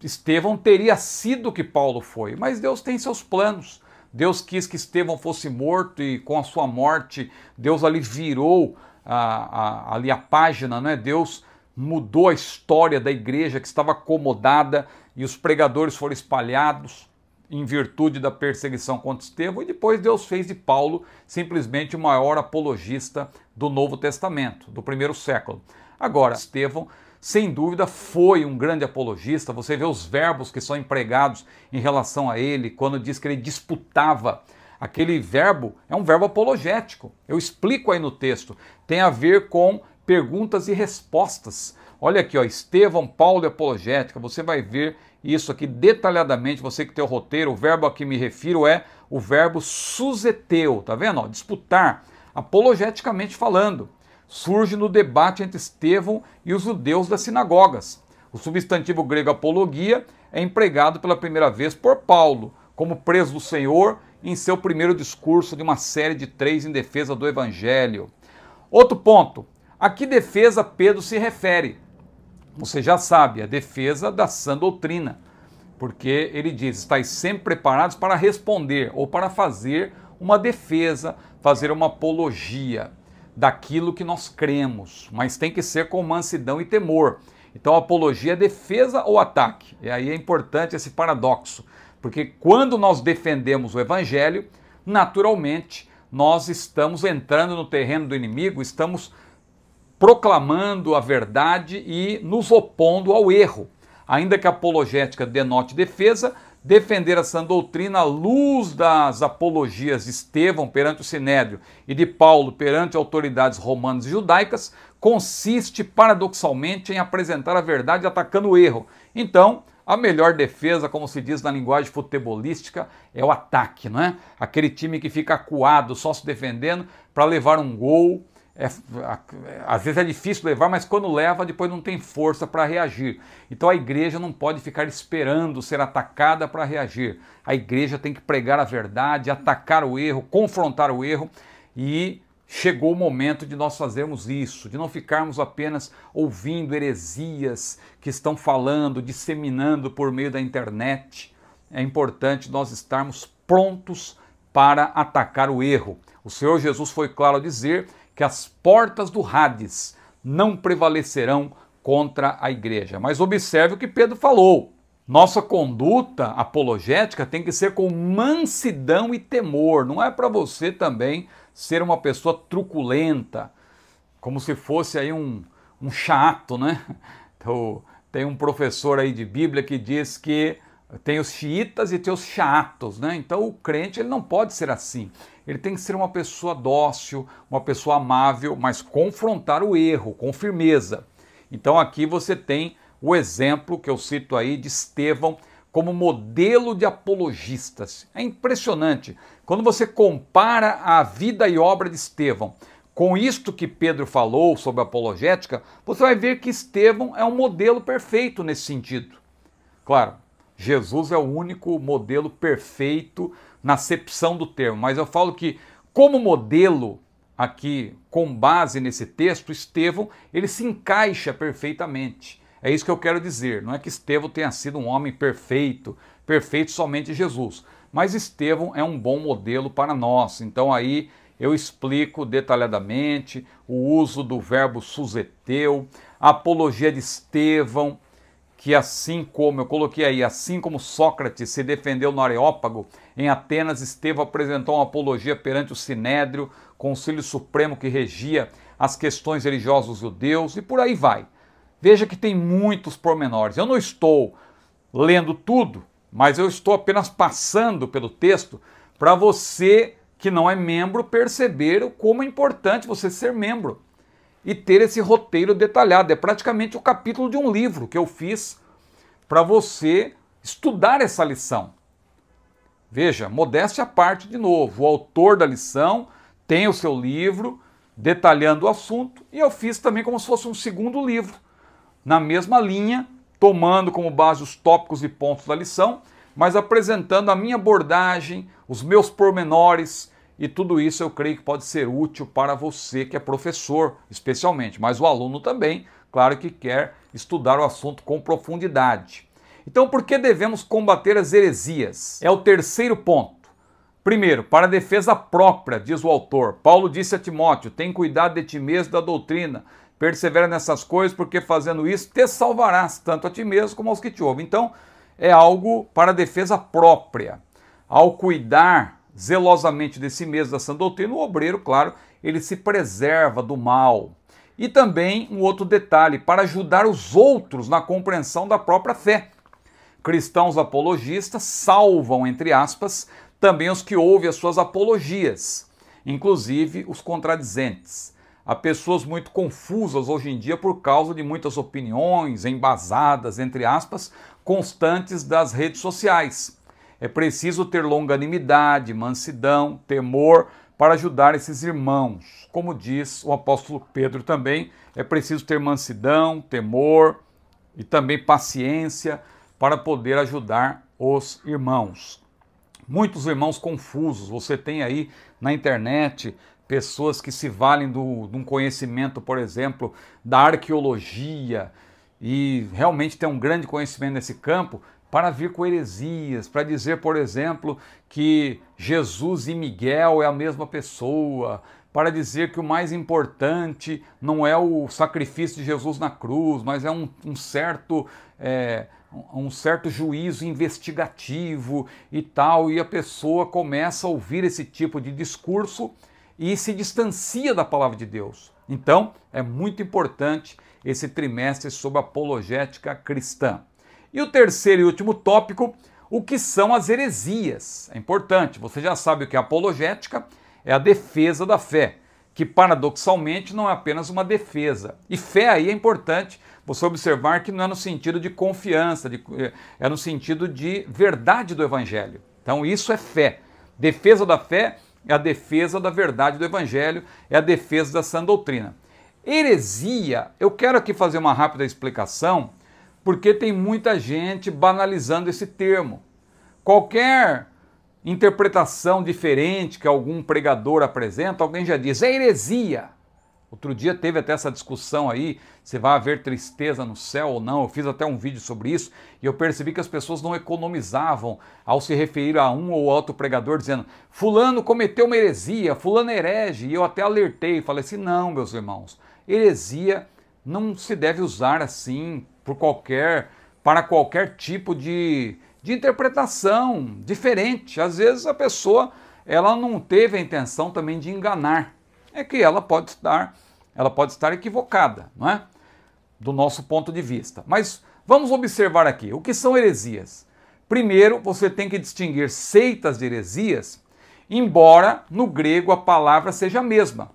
Estevão teria sido o que Paulo foi, mas Deus tem seus planos. Deus quis que Estevão fosse morto e com a sua morte Deus ali virou ali a página, né? Deus mudou a história da igreja que estava acomodada e os pregadores foram espalhados em virtude da perseguição contra Estevão, e depois Deus fez de Paulo simplesmente o maior apologista do Novo Testamento, do primeiro século. Agora, Estevão, sem dúvida, foi um grande apologista. Você vê os verbos que são empregados em relação a ele, quando diz que ele disputava. Aquele verbo é um verbo apologético. Eu explico aí no texto. Tem a ver com perguntas e respostas. Olha aqui, ó, Estevão, Paulo e apologética. Você vai ver isso aqui detalhadamente. Você que tem o roteiro, o verbo a que me refiro é o verbo suseteu. Tá vendo? Ó, disputar, apologeticamente falando. Surge no debate entre Estevão e os judeus das sinagogas. O substantivo grego apologia é empregado pela primeira vez por Paulo, como preso do Senhor, em seu primeiro discurso de uma série de 3 em defesa do Evangelho. Outro ponto, a que defesa Pedro se refere? Você já sabe, a defesa da sã doutrina, porque ele diz, estáis sempre preparados para responder ou para fazer uma defesa, fazer uma apologia. daquilo que nós cremos, mas tem que ser com mansidão e temor. Então a apologia é defesa ou ataque. E aí é importante esse paradoxo, porque quando nós defendemos o evangelho, naturalmente nós estamos entrando no terreno do inimigo, estamos proclamando a verdade e nos opondo ao erro. Ainda que a apologética denote defesa, defender a sã doutrina à luz das apologias de Estevão perante o Sinédrio e de Paulo perante autoridades romanas e judaicas consiste paradoxalmente em apresentar a verdade atacando o erro. Então, a melhor defesa, como se diz na linguagem futebolística, é o ataque, não é? Aquele time que fica acuado, só se defendendo para levar um gol. Às vezes é difícil levar, mas quando leva, depois não tem força para reagir. Então a igreja não pode ficar esperando ser atacada para reagir. A igreja tem que pregar a verdade, atacar o erro, confrontar o erro, e chegou o momento de nós fazermos isso, de não ficarmos apenas ouvindo heresias que estão falando, disseminando por meio da internet. É importante nós estarmos prontos para atacar o erro. O Senhor Jesus foi claro a dizer que as portas do Hades não prevalecerão contra a igreja. Mas observe o que Pedro falou. Nossa conduta apologética tem que ser com mansidão e temor. Não é para você também ser uma pessoa truculenta, como se fosse aí um chato, né? Então, tem um professor aí de Bíblia que diz que tem os xiitas e tem os chatos, né? Então o crente ele não pode ser assim. Ele tem que ser uma pessoa dócil, uma pessoa amável, mas confrontar o erro com firmeza. Então aqui você tem o exemplo que eu cito aí de Estevão como modelo de apologistas. É impressionante. Quando você compara a vida e obra de Estevão com isto que Pedro falou sobre a apologética, você vai ver que Estevão é um modelo perfeito nesse sentido. Claro, Jesus é o único modelo perfeito na acepção do termo, mas eu falo que como modelo aqui, com base nesse texto, Estevão, ele se encaixa perfeitamente. É isso que eu quero dizer, não é que Estevão tenha sido um homem perfeito, perfeito somente Jesus, mas Estevão é um bom modelo para nós. Então aí eu explico detalhadamente o uso do verbo suseteu, a apologia de Estevão, que assim como, eu coloquei aí, assim como Sócrates se defendeu no Areópago, em Atenas, Estevão apresentou uma apologia perante o Sinédrio, concílio supremo que regia as questões religiosas dos judeus, e por aí vai. Veja que tem muitos pormenores. Eu não estou lendo tudo, mas eu estou apenas passando pelo texto para você que não é membro perceber como é importante você ser membro e ter esse roteiro detalhado. É praticamente o capítulo de um livro que eu fiz para você estudar essa lição. Veja, modéstia à parte de novo. O autor da lição tem o seu livro detalhando o assunto e eu fiz também como se fosse um segundo livro, na mesma linha, tomando como base os tópicos e pontos da lição, mas apresentando a minha abordagem, os meus pormenores, e tudo isso eu creio que pode ser útil para você que é professor, especialmente, mas o aluno também, claro que quer estudar o assunto com profundidade. Então, por que devemos combater as heresias? É o terceiro ponto. Primeiro, para a defesa própria, diz o autor. Paulo disse a Timóteo, tem cuidado de ti mesmo da doutrina, persevera nessas coisas, porque fazendo isso te salvarás, tanto a ti mesmo como aos que te ouvem. Então, é algo para a defesa própria. Ao cuidar zelosamente de si mesmo da sã doutrina, o obreiro, claro, ele se preserva do mal. E também um outro detalhe, para ajudar os outros na compreensão da própria fé. Cristãos apologistas salvam, entre aspas, também os que ouvem as suas apologias, inclusive os contradizentes. Há pessoas muito confusas hoje em dia por causa de muitas opiniões embasadas, entre aspas, constantes das redes sociais. É preciso ter longanimidade, mansidão, temor para ajudar esses irmãos. Como diz o apóstolo Pedro também, é preciso ter mansidão, temor e também paciência para poder ajudar os irmãos. Muitos irmãos confusos, você tem aí na internet pessoas que se valem de um conhecimento, por exemplo, da arqueologia e realmente tem um grande conhecimento nesse campo, para vir com heresias, para dizer, por exemplo, que Jesus e Miguel é a mesma pessoa, para dizer que o mais importante não é o sacrifício de Jesus na cruz, mas é um certo juízo investigativo e tal, e a pessoa começa a ouvir esse tipo de discurso e se distancia da palavra de Deus. Então, é muito importante esse trimestre sobre apologética cristã. E o terceiro e último tópico, o que são as heresias. É importante, você já sabe o que é apologética, é a defesa da fé, que paradoxalmente não é apenas uma defesa. E fé aí é importante você observar que não é no sentido de confiança, é no sentido de verdade do Evangelho. Então isso é fé. Defesa da fé é a defesa da verdade do Evangelho, é a defesa da sã doutrina. Heresia, eu quero aqui fazer uma rápida explicação, porque tem muita gente banalizando esse termo. Qualquer interpretação diferente que algum pregador apresenta, alguém já diz, é heresia. Outro dia teve até essa discussão aí, se vai haver tristeza no céu ou não, eu fiz até um vídeo sobre isso, e eu percebi que as pessoas não economizavam ao se referir a um ou outro pregador, dizendo, fulano cometeu uma heresia, fulano é herege, e eu até alertei, falei assim, não, meus irmãos, heresia não se deve usar assim para qualquer tipo de interpretação diferente. Às vezes a pessoa ela não teve a intenção também de enganar. É que ela pode estar equivocada, não é? Do nosso ponto de vista. Mas vamos observar aqui, o que são heresias? Primeiro, você tem que distinguir seitas de heresias, embora no grego a palavra seja a mesma.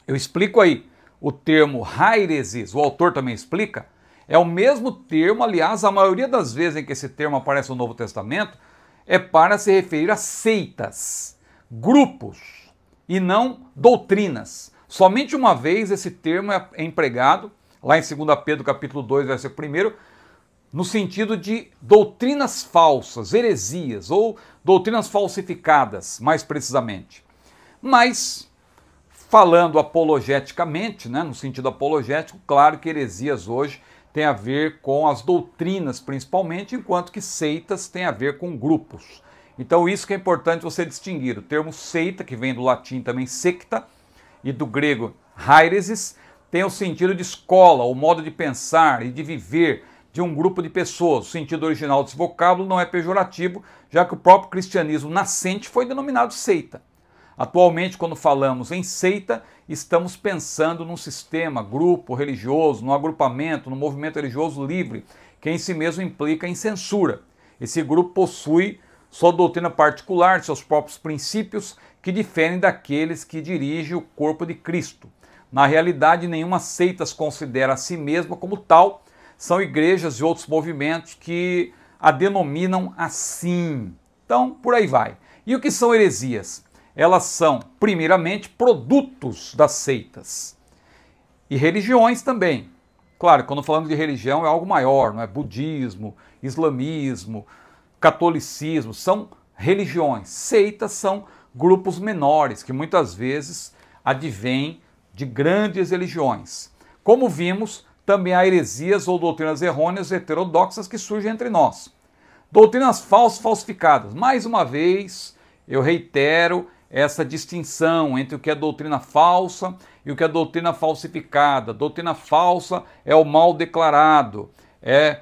Eu explico aí, o termo hairesis, o autor também explica, é o mesmo termo, aliás, a maioria das vezes em que esse termo aparece no Novo Testamento é para se referir a seitas, grupos e não doutrinas. Somente uma vez esse termo é empregado, lá em 2 Pedro capítulo 2, versículo 1, no sentido de doutrinas falsas, heresias ou doutrinas falsificadas, mais precisamente. Mas, falando apologeticamente, né, no sentido apologético, claro que heresias hoje tem a ver com as doutrinas principalmente, enquanto que seitas tem a ver com grupos. Então isso que é importante você distinguir. O termo seita, que vem do latim também secta, e do grego hairesis, tem o sentido de escola, o modo de pensar e de viver de um grupo de pessoas. O sentido original desse vocábulo não é pejorativo, já que o próprio cristianismo nascente foi denominado seita. Atualmente, quando falamos em seita, estamos pensando num sistema, grupo religioso, num agrupamento, num movimento religioso livre, que em si mesmo implica em censura. Esse grupo possui sua doutrina particular, seus próprios princípios, que diferem daqueles que dirigem o corpo de Cristo. Na realidade, nenhuma seita se considera a si mesma como tal, são igrejas e outros movimentos que a denominam assim. Então, por aí vai. E o que são heresias? Elas são, primeiramente, produtos das seitas. E religiões também. Claro, quando falamos de religião é algo maior, não é? Budismo, islamismo, catolicismo, são religiões. Seitas são grupos menores, que muitas vezes advêm de grandes religiões. Como vimos, também há heresias ou doutrinas errôneas heterodoxas que surgem entre nós. Doutrinas falsas, falsificadas. Mais uma vez, eu reitero essa distinção entre o que é doutrina falsa e o que é doutrina falsificada. Doutrina falsa é o mal declarado, é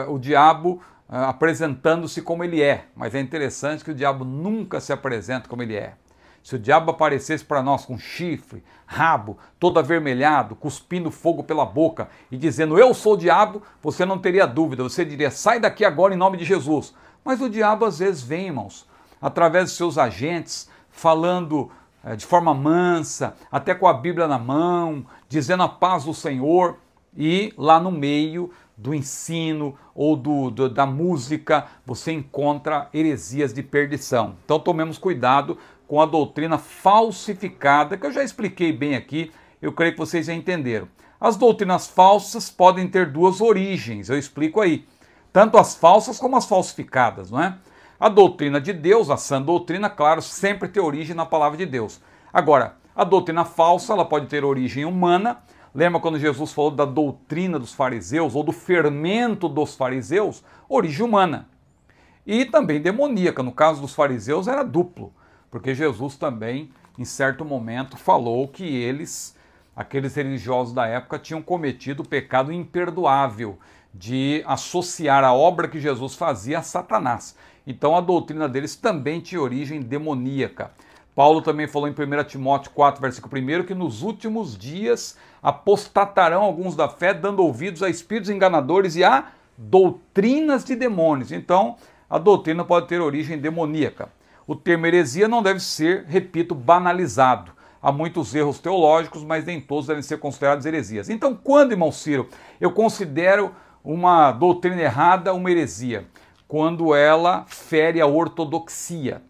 o diabo apresentando-se como ele é. Mas é interessante que o diabo nunca se apresenta como ele é. Se o diabo aparecesse para nós com chifre, rabo, todo avermelhado, cuspindo fogo pela boca e dizendo eu sou o diabo, você não teria dúvida, você diria sai daqui agora em nome de Jesus. Mas o diabo às vezes vem, irmãos, através de seus agentes, falando de forma mansa, até com a Bíblia na mão, dizendo a paz do Senhor, e lá no meio do ensino ou da música você encontra heresias de perdição. Então tomemos cuidado com a doutrina falsificada, que eu já expliquei bem aqui, eu creio que vocês já entenderam. As doutrinas falsas podem ter duas origens, eu explico aí, tanto as falsas como as falsificadas, não é? A doutrina de Deus, a sã doutrina, claro, sempre tem origem na palavra de Deus. Agora, a doutrina falsa, ela pode ter origem humana. Lembra quando Jesus falou da doutrina dos fariseus, ou do fermento dos fariseus? Origem humana. E também demoníaca, no caso dos fariseus era duplo, porque Jesus também em certo momento, falou que aqueles religiosos da época, tinham cometido o pecado imperdoável de associar a obra que Jesus fazia a Satanás. Então a doutrina deles também tinha origem demoníaca. Paulo também falou em 1 Timóteo 4, versículo 1, que nos últimos dias apostatarão alguns da fé, dando ouvidos a espíritos enganadores e a doutrinas de demônios. Então, a doutrina pode ter origem demoníaca. O termo heresia não deve ser, repito, banalizado. Há muitos erros teológicos, mas nem todos devem ser considerados heresias. Então, quando, irmão Ciro, eu considero uma doutrina errada uma heresia? Quando ela fere a ortodoxia.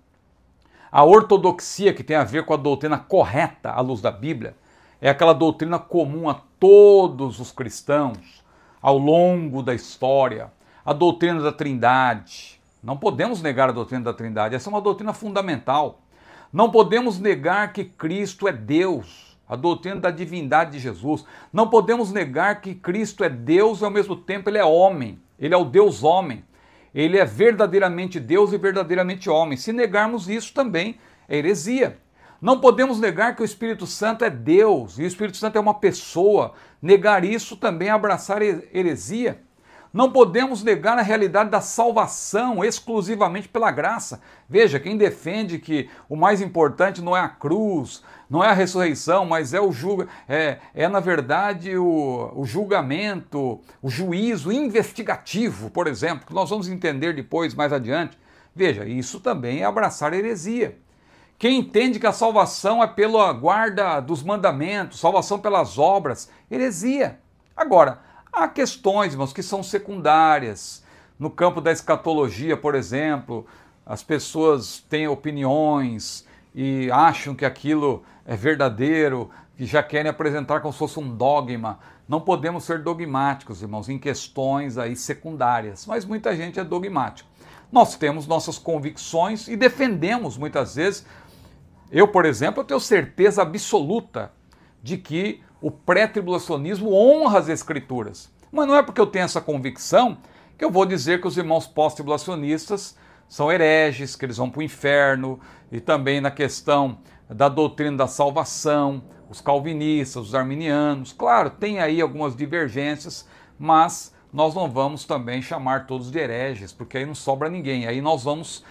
A ortodoxia, que tem a ver com a doutrina correta à luz da Bíblia, é aquela doutrina comum a todos os cristãos ao longo da história, a doutrina da Trindade. Não podemos negar a doutrina da Trindade, essa é uma doutrina fundamental. Não podemos negar que Cristo é Deus, a doutrina da divindade de Jesus. Não podemos negar que Cristo é Deus e ao mesmo tempo ele é homem, ele é o Deus homem. Ele é verdadeiramente Deus e verdadeiramente homem. Se negarmos isso também é heresia. Não podemos negar que o Espírito Santo é Deus e o Espírito Santo é uma pessoa. Negar isso também é abraçar heresia. Não podemos negar a realidade da salvação exclusivamente pela graça. Veja, quem defende que o mais importante não é a cruz, não é a ressurreição, mas é na verdade o julgamento, o juízo investigativo, por exemplo, que nós vamos entender depois, mais adiante. Veja, isso também é abraçar heresia. Quem entende que a salvação é pela guarda dos mandamentos, salvação pelas obras, heresia. Agora, há questões, irmãos, que são secundárias. No campo da escatologia, por exemplo, as pessoas têm opiniões e acham que aquilo é verdadeiro, que já querem apresentar como se fosse um dogma. Não podemos ser dogmáticos, irmãos, em questões aí secundárias, mas muita gente é dogmático. Nós temos nossas convicções e defendemos muitas vezes. Eu, por exemplo, tenho certeza absoluta de que o pré-tribulacionismo honra as Escrituras. Mas não é porque eu tenho essa convicção que eu vou dizer que os irmãos pós-tribulacionistas são hereges, que eles vão para o inferno, e também na questão da doutrina da salvação, os calvinistas, os arminianos. Claro, tem aí algumas divergências, mas nós não vamos também chamar todos de hereges, porque aí não sobra ninguém. Aí nós vamos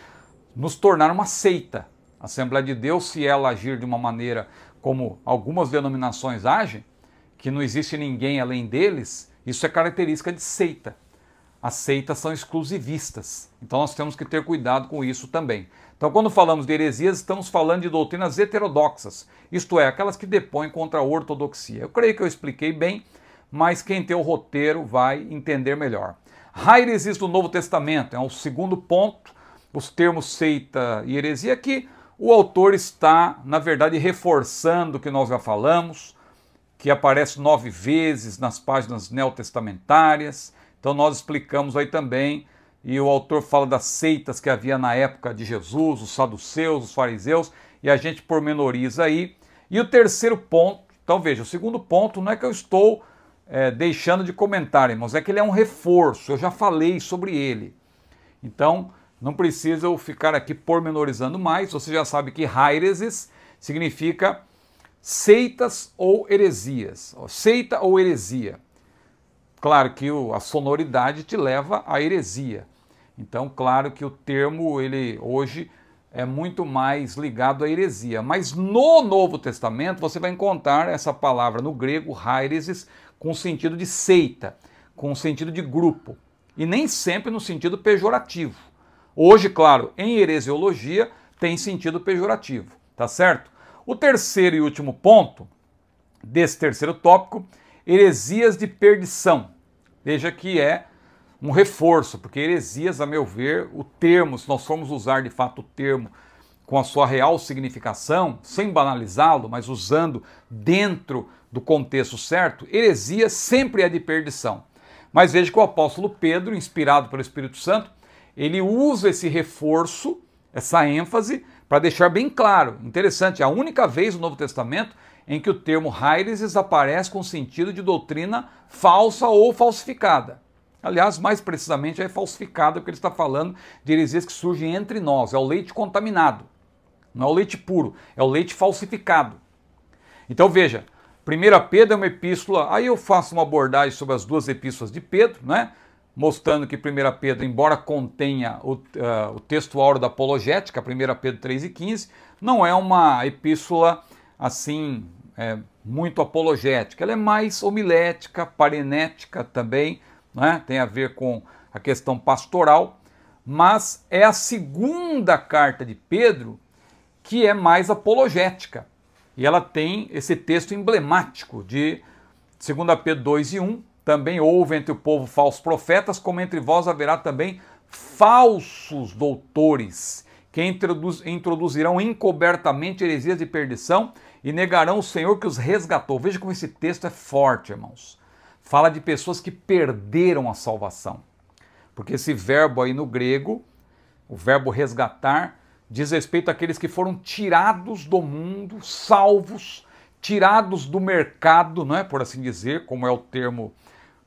nos tornar uma seita. A Assembleia de Deus, se ela agir de uma maneira como algumas denominações agem, que não existe ninguém além deles, isso é característica de seita. As seitas são exclusivistas, então nós temos que ter cuidado com isso também. Então quando falamos de heresias, estamos falando de doutrinas heterodoxas, isto é, aquelas que depõem contra a ortodoxia. Eu creio que eu expliquei bem, mas quem tem o roteiro vai entender melhor. Heireses do Novo Testamento, é o segundo ponto, os termos seita e heresia, aqui o autor está, na verdade, reforçando o que nós já falamos, que aparece 9 vezes nas páginas neotestamentárias. Então nós explicamos aí também, e o autor fala das seitas que havia na época de Jesus, os saduceus, os fariseus, e a gente pormenoriza aí. E o terceiro ponto, então veja, o segundo ponto não é que eu estou deixando de comentar, irmãos, é que ele é um reforço, eu já falei sobre ele. Então, não precisa eu ficar aqui pormenorizando mais, você já sabe que heireses significa seitas ou heresias, seita ou heresia. Claro que a sonoridade te leva à heresia. Então, claro que o termo, ele hoje é muito mais ligado à heresia. Mas no Novo Testamento você vai encontrar essa palavra no grego, heireses, com o sentido de seita, com o sentido de grupo. E nem sempre no sentido pejorativo. Hoje, claro, em heresiologia tem sentido pejorativo, tá certo? O terceiro e último ponto desse terceiro tópico, heresias de perdição. Veja que é um reforço, porque heresias, a meu ver, o termo, se nós formos usar de fato o termo com a sua real significação, sem banalizá-lo, mas usando dentro do contexto certo, heresia sempre é de perdição. Mas veja que o apóstolo Pedro, inspirado pelo Espírito Santo, ele usa esse reforço, essa ênfase, para deixar bem claro. Interessante, é a única vez no Novo Testamento em que o termo heireses aparece com sentido de doutrina falsa ou falsificada. Aliás, mais precisamente é falsificada, porque ele está falando de heresias que surgem entre nós, é o leite contaminado. não é o leite puro, é o leite falsificado. Então veja, 1 Pedro é uma epístola, aí eu faço uma abordagem sobre as duas epístolas de Pedro, né? Mostrando que 1 Pedro, embora contenha o texto áureo da apologética, 1 Pedro 3:15, não é uma epístola assim muito apologética, ela é mais homilética, parenética também, né? Tem a ver com a questão pastoral, mas é a segunda carta de Pedro que é mais apologética. E ela tem esse texto emblemático de 2 Pedro 2:1, também houve entre o povo falsos profetas, como entre vós haverá também falsos doutores, que introduzirão encobertamente heresias de perdição e negarão o Senhor que os resgatou. Veja como esse texto é forte, irmãos. Fala de pessoas que perderam a salvação. Porque esse verbo aí no grego, o verbo resgatar, diz respeito àqueles que foram tirados do mundo, salvos, tirados do mercado, não é, por assim dizer, como é o termo,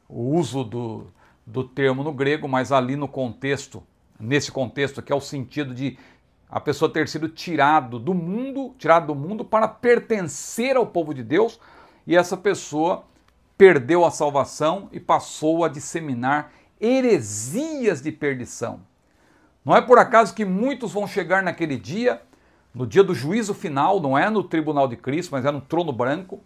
o uso do termo no grego, mas ali no contexto, nesse contexto que é o sentido de a pessoa ter sido tirado do mundo para pertencer ao povo de Deus, e essa pessoa perdeu a salvação e passou a disseminar heresias de perdição. Não é por acaso que muitos vão chegar naquele dia, no dia do juízo final, não é no tribunal de Cristo, mas é no trono branco,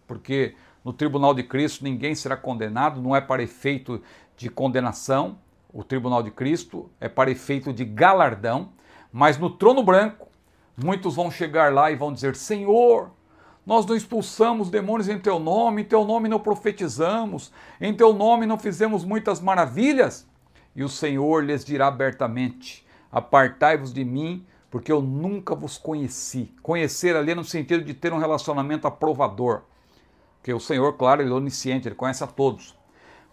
porque no tribunal de Cristo ninguém será condenado, não é para efeito de condenação, o tribunal de Cristo é para efeito de galardão, mas no trono branco, muitos vão chegar lá e vão dizer: Senhor, nós não expulsamos demônios em teu nome não profetizamos, em teu nome não fizemos muitas maravilhas. E o Senhor lhes dirá abertamente: apartai-vos de mim, porque eu nunca vos conheci. Conhecer ali no sentido de ter um relacionamento aprovador. Porque o Senhor, claro, ele é onisciente, ele conhece a todos.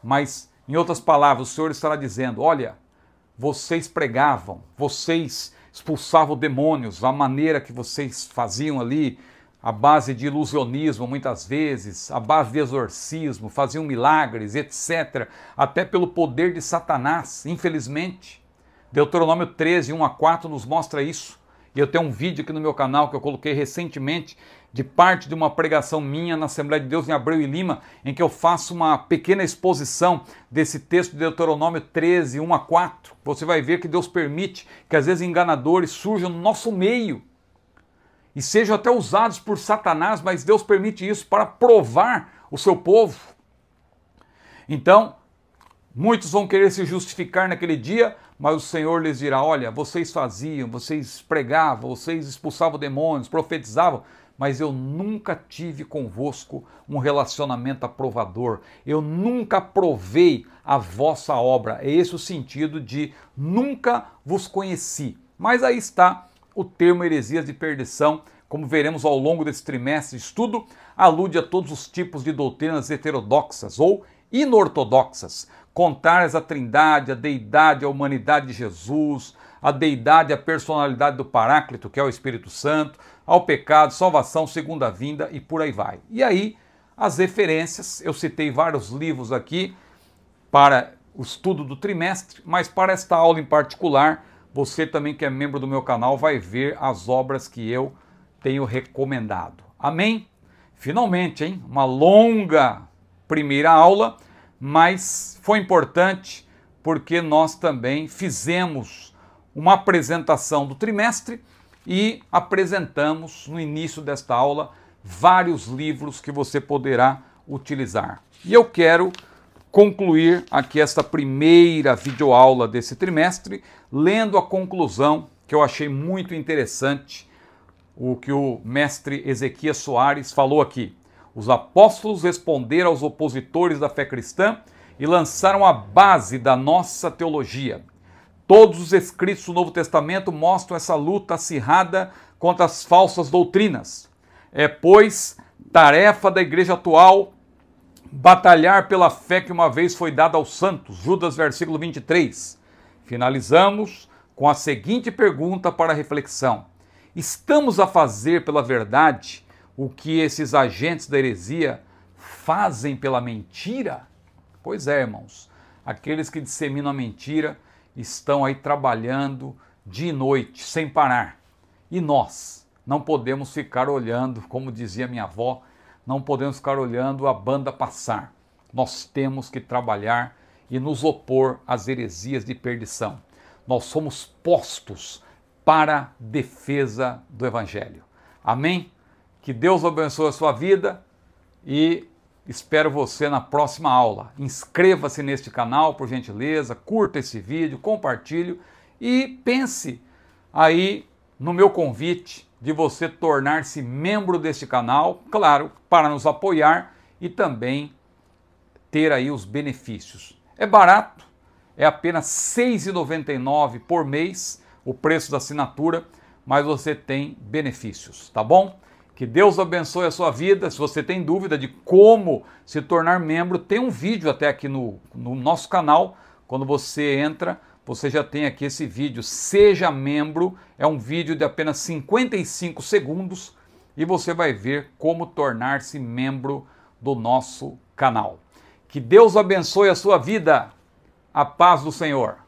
Mas, em outras palavras, o Senhor estará dizendo: olha, vocês pregavam, vocês expulsavam demônios, a maneira que vocês faziam ali, à base de ilusionismo muitas vezes, à base de exorcismo, faziam milagres, etc. Até pelo poder de Satanás, infelizmente. Deuteronômio 13, 1-4 nos mostra isso. E eu tenho um vídeo aqui no meu canal que eu coloquei recentemente, de parte de uma pregação minha na Assembleia de Deus em Abreu e Lima, em que eu faço uma pequena exposição desse texto de Deuteronômio 13, 1-4. Você vai ver que Deus permite que às vezes enganadores surjam no nosso meio e sejam até usados por Satanás, mas Deus permite isso para provar o seu povo. Então, muitos vão querer se justificar naquele dia, mas o Senhor lhes dirá: olha, vocês faziam, vocês pregavam, vocês expulsavam demônios, profetizavam, mas eu nunca tive convosco um relacionamento aprovador. Eu nunca aprovei a vossa obra. É esse o sentido de nunca vos conheci. Mas aí está o termo heresias de perdição, como veremos ao longo desse trimestre de estudo, alude a todos os tipos de doutrinas heterodoxas ou inortodoxas, contrárias à trindade, à deidade, à humanidade de Jesus, à deidade, à personalidade do Paráclito, que é o Espírito Santo, ao pecado, salvação, segunda vinda e por aí vai. E aí, as referências, eu citei vários livros aqui para o estudo do trimestre, mas para esta aula em particular, você também que é membro do meu canal vai ver as obras que eu tenho recomendado. Amém? Finalmente, hein? Uma longa primeira aula, mas foi importante porque nós também fizemos uma apresentação do trimestre e apresentamos no início desta aula vários livros que você poderá utilizar. E eu quero concluir aqui esta primeira videoaula desse trimestre lendo a conclusão, que eu achei muito interessante, o que o mestre Ezequias Soares falou aqui. Os apóstolos responderam aos opositores da fé cristã e lançaram a base da nossa teologia. Todos os escritos do Novo Testamento mostram essa luta acirrada contra as falsas doutrinas. É, pois, tarefa da igreja atual batalhar pela fé que uma vez foi dada aos santos. Judas, versículo 23. Finalizamos com a seguinte pergunta para reflexão: estamos a fazer pela verdade o que esses agentes da heresia fazem pela mentira? Pois é, irmãos, aqueles que disseminam a mentira estão aí trabalhando dia e noite, sem parar. E nós não podemos ficar olhando, como dizia minha avó, não podemos ficar olhando a banda passar. Nós temos que trabalhar e nos opor às heresias de perdição. Nós somos postos para a defesa do Evangelho. Amém? Que Deus abençoe a sua vida e espero você na próxima aula. Inscreva-se neste canal, por gentileza, curta esse vídeo, compartilhe e pense aí no meu convite de você tornar-se membro deste canal, claro, para nos apoiar e também ter aí os benefícios. É barato, é apenas R$ 6,99 por mês, o preço da assinatura, mas você tem benefícios, tá bom? Que Deus abençoe a sua vida. Se você tem dúvida de como se tornar membro, tem um vídeo até aqui no nosso canal. Quando você entra, você já tem aqui esse vídeo. Seja membro, é um vídeo de apenas 55 segundos e você vai ver como tornar-se membro do nosso canal. Que Deus abençoe a sua vida. A paz do Senhor.